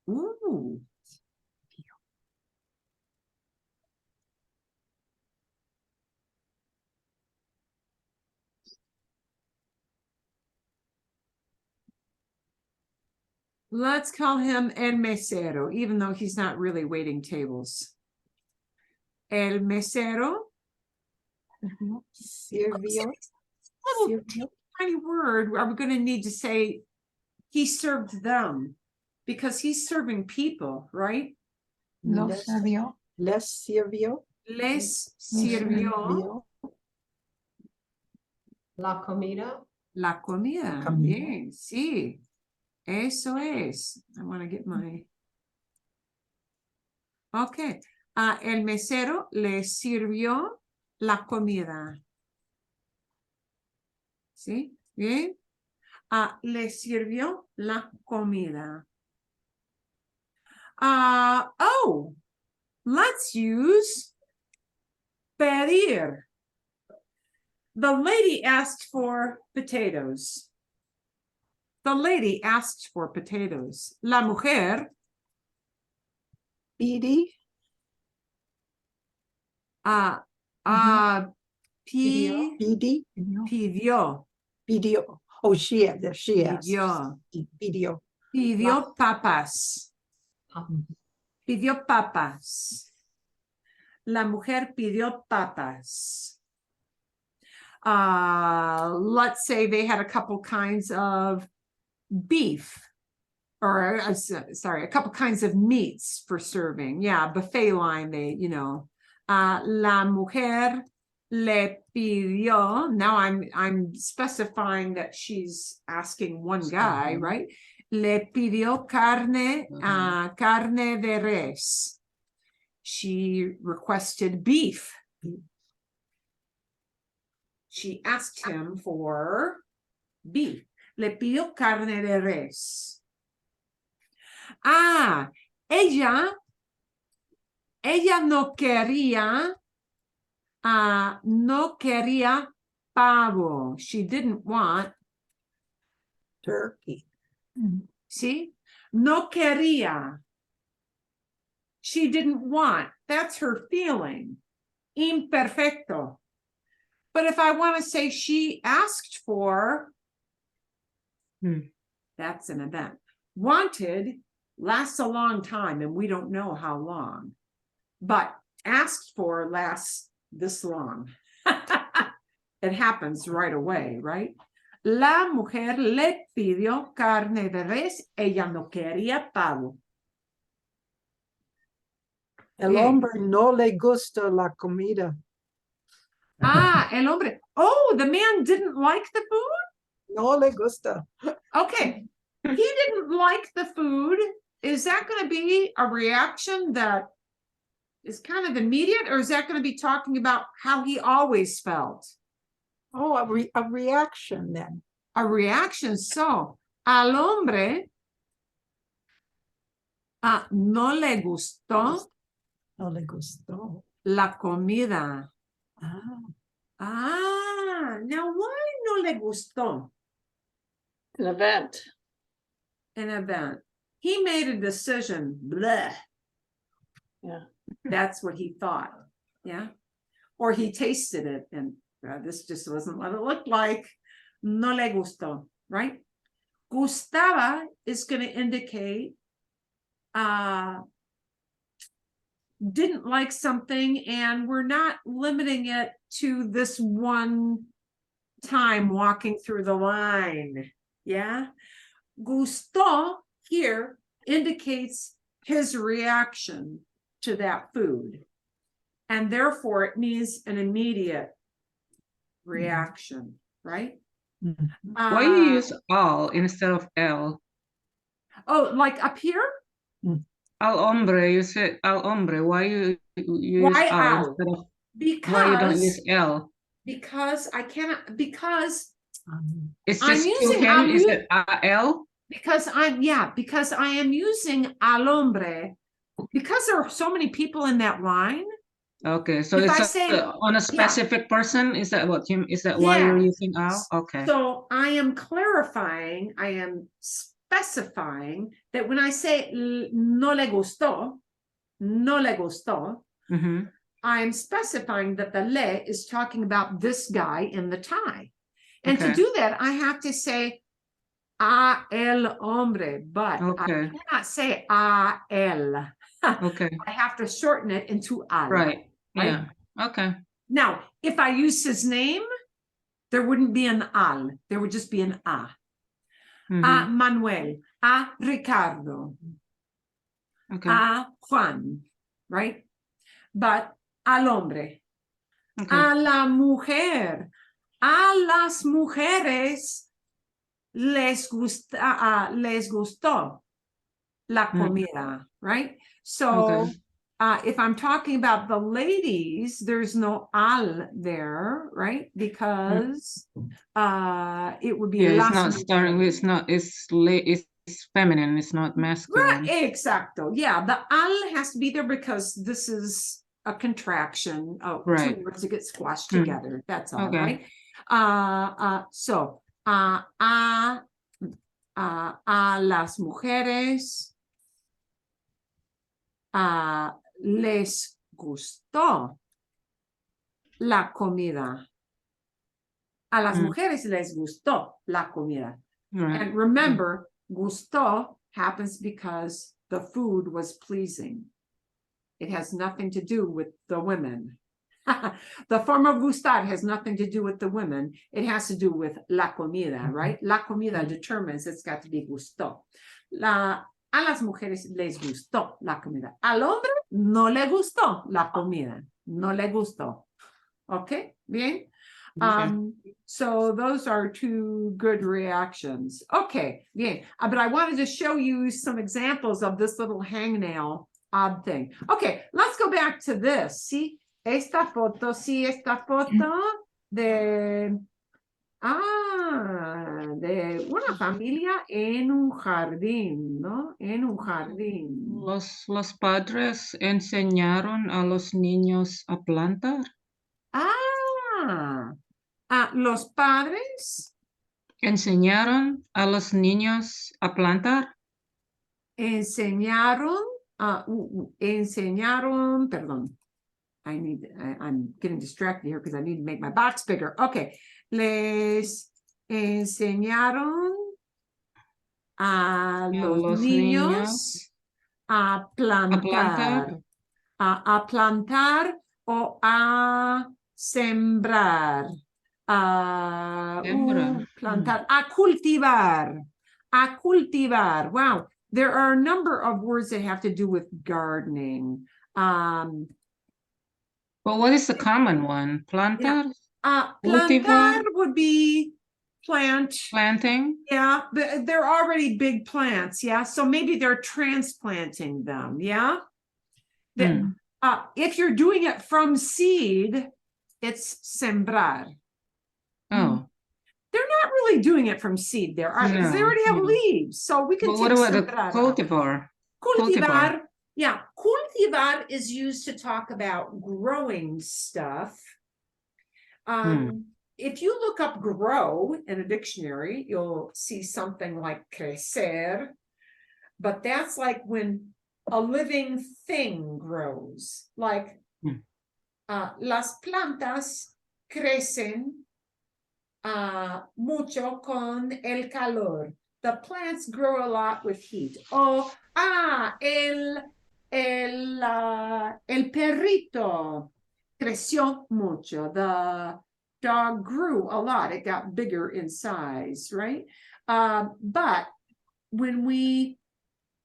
Ooh. Let's call him El Mesero, even though he's not really waiting tables. El Mesero. Sirvió. Little tiny word. Are we going to need to say he served them? Because he's serving people, right? Los sirvió. Les sirvió. Les sirvió La comida. la comida. La comida. Bien, sí. Eso es. I want to get my... Okay. El mesero le sirvió la comida. ¿Sí? Bien. Le sirvió la comida. Oh, let's use pedir. The lady asked for potatoes. The lady asked for potatoes. La mujer Pidi. Pidi. pidió. Pidió. Oh, she asked. Pidió. Pidió. Pidió papas. Pidió papas. La mujer pidió papas. Let's say they had a couple kinds of beef or sorry, a couple kinds of meats for serving. Yeah, buffet line, they, la mujer le pidió. Now I'm specifying that she's asking one guy, right? Le pidió carne, carne de res. She requested beef. She asked him for beef. Le pidió carne de res. Ella no quería pavo. She didn't want Turkey. See? No quería. She didn't want. That's her feeling. Imperfecto. But if I want to say she asked for, that's an event. Wanted lasts a long time, and we don't know how long. But asked for lasts this long. It happens right away, right? La mujer le pidió carne de res, ella no quería pavo. El hombre no le gusta la comida. El hombre. Oh, the man didn't like the food? No le gusta. Okay. He didn't like the food. Is that going to be a reaction that is kind of immediate, or is that going to be talking about how he always felt? Oh, a reaction then. A reaction. So, al hombre no le gustó. No le gustó. La comida. Ah. Now why no le gustó? An event. An event. He made a decision. Bleh. Yeah. That's what he thought. Yeah. Or he tasted it and this just wasn't what it looked like. No le gustó, right? Gustaba is going to indicate didn't like something, and we're not limiting it to this one time walking through the line. Yeah. Gustó here indicates his reaction to that food, and therefore it means an immediate reaction, right? Why you use al instead of el? Oh, like up here? Al hombre, you said al hombre. Why you use Why al al? instead of Because why you don't use el? Because I cannot, because It's I'm just using to him. Is it al? because I am using al hombre because there are so many people in that line. Okay, so If I it's say- on a specific person. Is that what you? Is that why you're using al? Okay. So I am clarifying, I am specifying that when I say no le gustó, I am specifying that the le is talking about this guy in the tie. And to do that, I have to say a el hombre, but I cannot say a el. Okay. I have to shorten it into al. Right. Yeah. Okay. Now, if I use his name, there wouldn't be an al. There would just be an a. A Manuel, a Ricardo, a Juan, right? But al hombre, a la mujer, a las mujeres les gustó la comida, right? So if I'm talking about the ladies, there's no al there, right? Because it would be it's not starting. It's not. It's feminine. It's not masculine. Right, exacto. Yeah, the al has to be there because this is a contraction of two words that get squashed together. That's all, right? So a las mujeres les gustó la comida. A las mujeres les gustó la comida. And remember, gustó happens because the food was pleasing. It has nothing to do with the women. The form of gustar has nothing to do with the women. It has to do with la comida, right? La comida determines it's got to be gustó. A las mujeres les gustó la comida. Al hombre no le gustó la comida. No le gustó. Okay, bien. So those are two good reactions. Okay, bien. But I wanted to show you some examples of this little hangnail odd thing. Okay, let's go back to this. See, esta foto de de una familia en un jardín, ¿no? En un jardín. Los padres enseñaron a los niños a plantar. Los padres Enseñaron a los niños a plantar. enseñaron, perdón. I'm getting distracted here because I need to make my box bigger. Okay. Les enseñaron a los niños a plantar. A plantar o a sembrar. Plantar. A cultivar. A cultivar. Wow. There are a number of words that have to do with gardening. But what is the common one? Plantar? Plantar would be planting. Yeah, but they're already big plants. Yeah, so maybe they're transplanting them. Yeah. If you're doing it from seed, it's sembrar. Oh. They're not really doing it from seed there, are they? Because they already have leaves. So we can take what about sembrar. Cultivar? Cultivar. Yeah, cultivar is used to talk about growing stuff. If you look up grow in a dictionary, you'll see something like crecer, but that's like when a living thing grows. Like las plantas crecen mucho con el calor. The plants grow a lot with heat. El perrito creció mucho. The dog grew a lot. It got bigger in size, right? But when we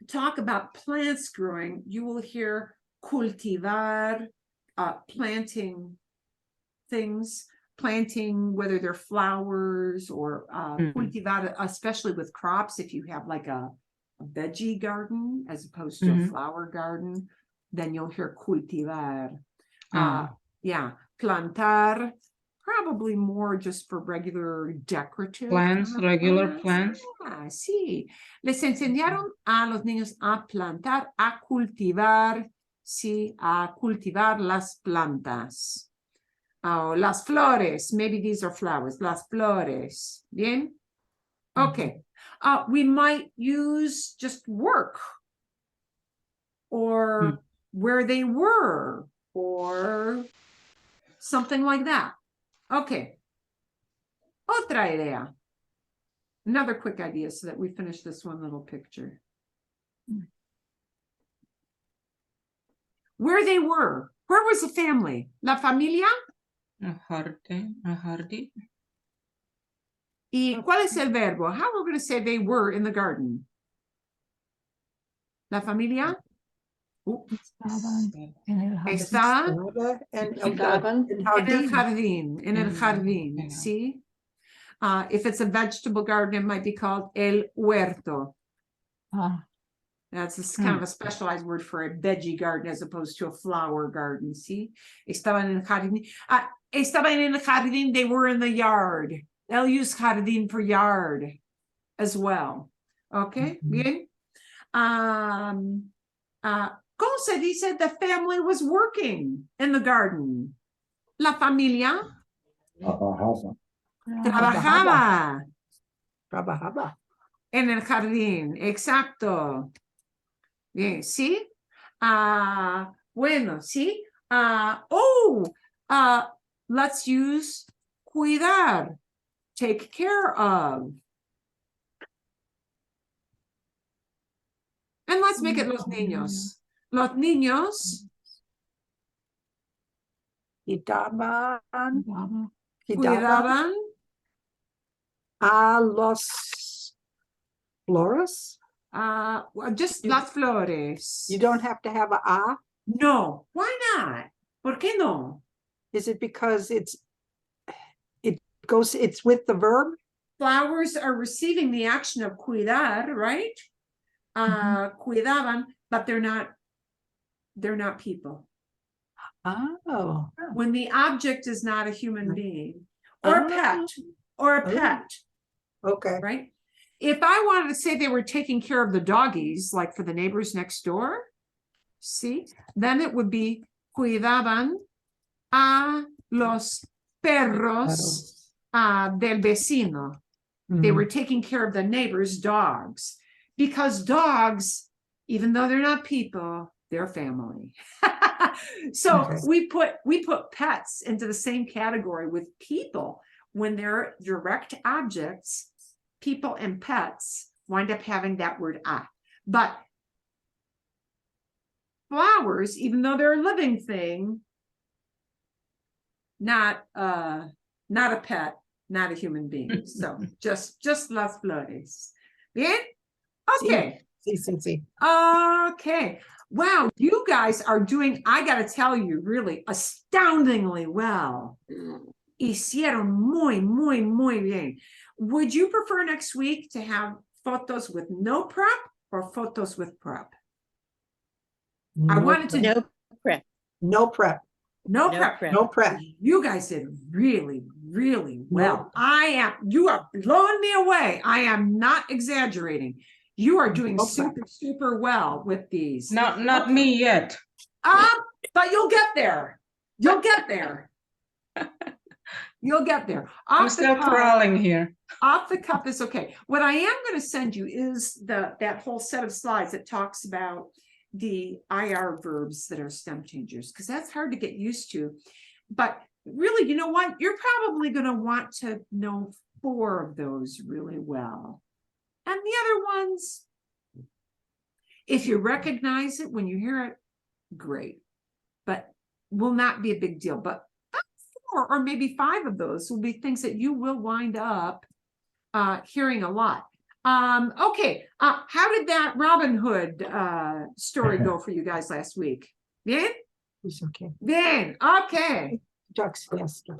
talk about plants growing, you will hear cultivar, planting things, planting, whether they're flowers or cultivar, especially with crops. If you have like a veggie garden as opposed to a flower garden, then you'll hear cultivar. Yeah, plantar, probably more just for regular decorative plants, regular plants. Sí. Les enseñaron a los niños a plantar, a cultivar, sí, a cultivar las plantas. Las flores, maybe these are flowers, las flores. Bien? Okay. We might use just work or where they were or something like that. Okay. Otra idea. Another quick idea so that we finish this one little picture. Where they were. Where was the family? La familia. A jardín. ¿Y cuál es el verbo? How are we going to say they were in the garden? La familia. Estaban en el jardín, ¿sí? If it's a vegetable garden, it might be called el huerto. That's kind of a specialized word for a veggie garden as opposed to a flower garden, ¿sí? Estaban en el jardín. Estaban en el jardín, they were in the yard. They'll use jardín for yard as well. Okay, bien. ¿Cómo se dice the family was working in the garden? La familia trabajaba en el jardín, exacto. Bien, ¿sí? Bueno, ¿sí? Let's use cuidar, take care of. And let's make it los niños. Los niños cuidaban a los flores. Just las flores. You don't have to have a. No, why not? ¿Por qué no? Is it because it's with the verb? Flowers are receiving the action of cuidar, right? Cuidaban, but they're not people. Oh. When the object is not a human being or a pet, Okay. right? If I wanted to say they were taking care of the doggies, like for the neighbors next door, see, then it would be cuidaban a los perros del vecino. They were taking care of the neighbor's dogs, because dogs, even though they're not people, they're family. So Okay. we put pets into the same category with people when they're direct objects. People and pets wind up having that word a. But flowers, even though they're a living thing, not a pet, not a human being. So just las flores. Bien? Okay. Sí. Okay. Wow, you guys are doing, I gotta tell you, really astoundingly well. Hicieron muy bien. Would you prefer next week to have photos with no prep or photos with prep? I wanted to No prep. No prep. no No prep. prep. No prep. You guys did really well. You are blowing me away. I am not exaggerating. You are doing super well with these. Not me yet. But you'll get there. You'll get there. You'll get there. I'm still crawling here. Off the cuff is okay. What I am going to send you is that whole set of slides that talks about the IR verbs that are stem changers, because that's hard to get used to. But really, you know what? You're probably going to want to know 4 of those really well. And the other ones, if you recognize it when you hear it, great. But will not be a big deal. But 4 or maybe 5 of those will be things that you will wind up hearing a lot. Okay, how did that Robin Hood story go for you guys last week? Bien? It's okay. Bien, okay. Ducks faster.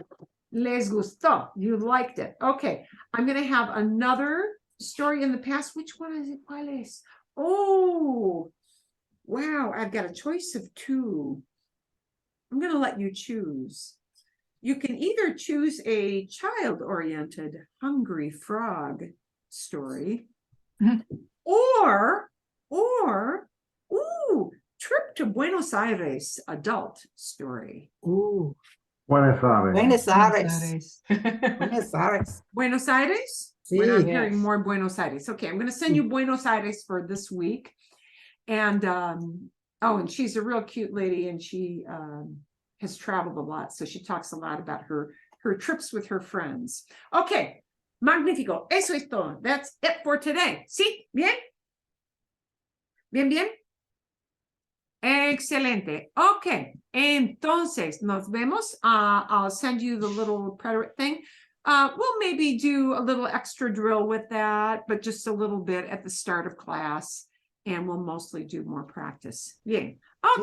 Les gustó. You liked it. Okay, I'm going to have another story in the past. Which one is it? ¿Cuál es? Oh, wow. I've got a choice of 2. I'm going to let you choose. You can either choose a child-oriented hungry frog story, or trip to Buenos Aires adult story. Ooh. Buenos Aires. Buenos Aires. Buenos Aires. Buenos Aires? Sí. When I'm hearing Yes. more Buenos Aires. Okay, I'm going to send you Buenos Aires for this week. And and she's a real cute lady, and she has traveled a lot, so she talks a lot about her trips with her friends. Okay, magnífico. Eso es todo. That's it for today. ¿Sí? ¿Bien? ¿Bien? Excelente. Okay, entonces nos vemos. I'll send you the little preterit thing. We'll maybe do a little extra drill with that, but just a little bit at the start of class, and we'll mostly do more practice. Bien.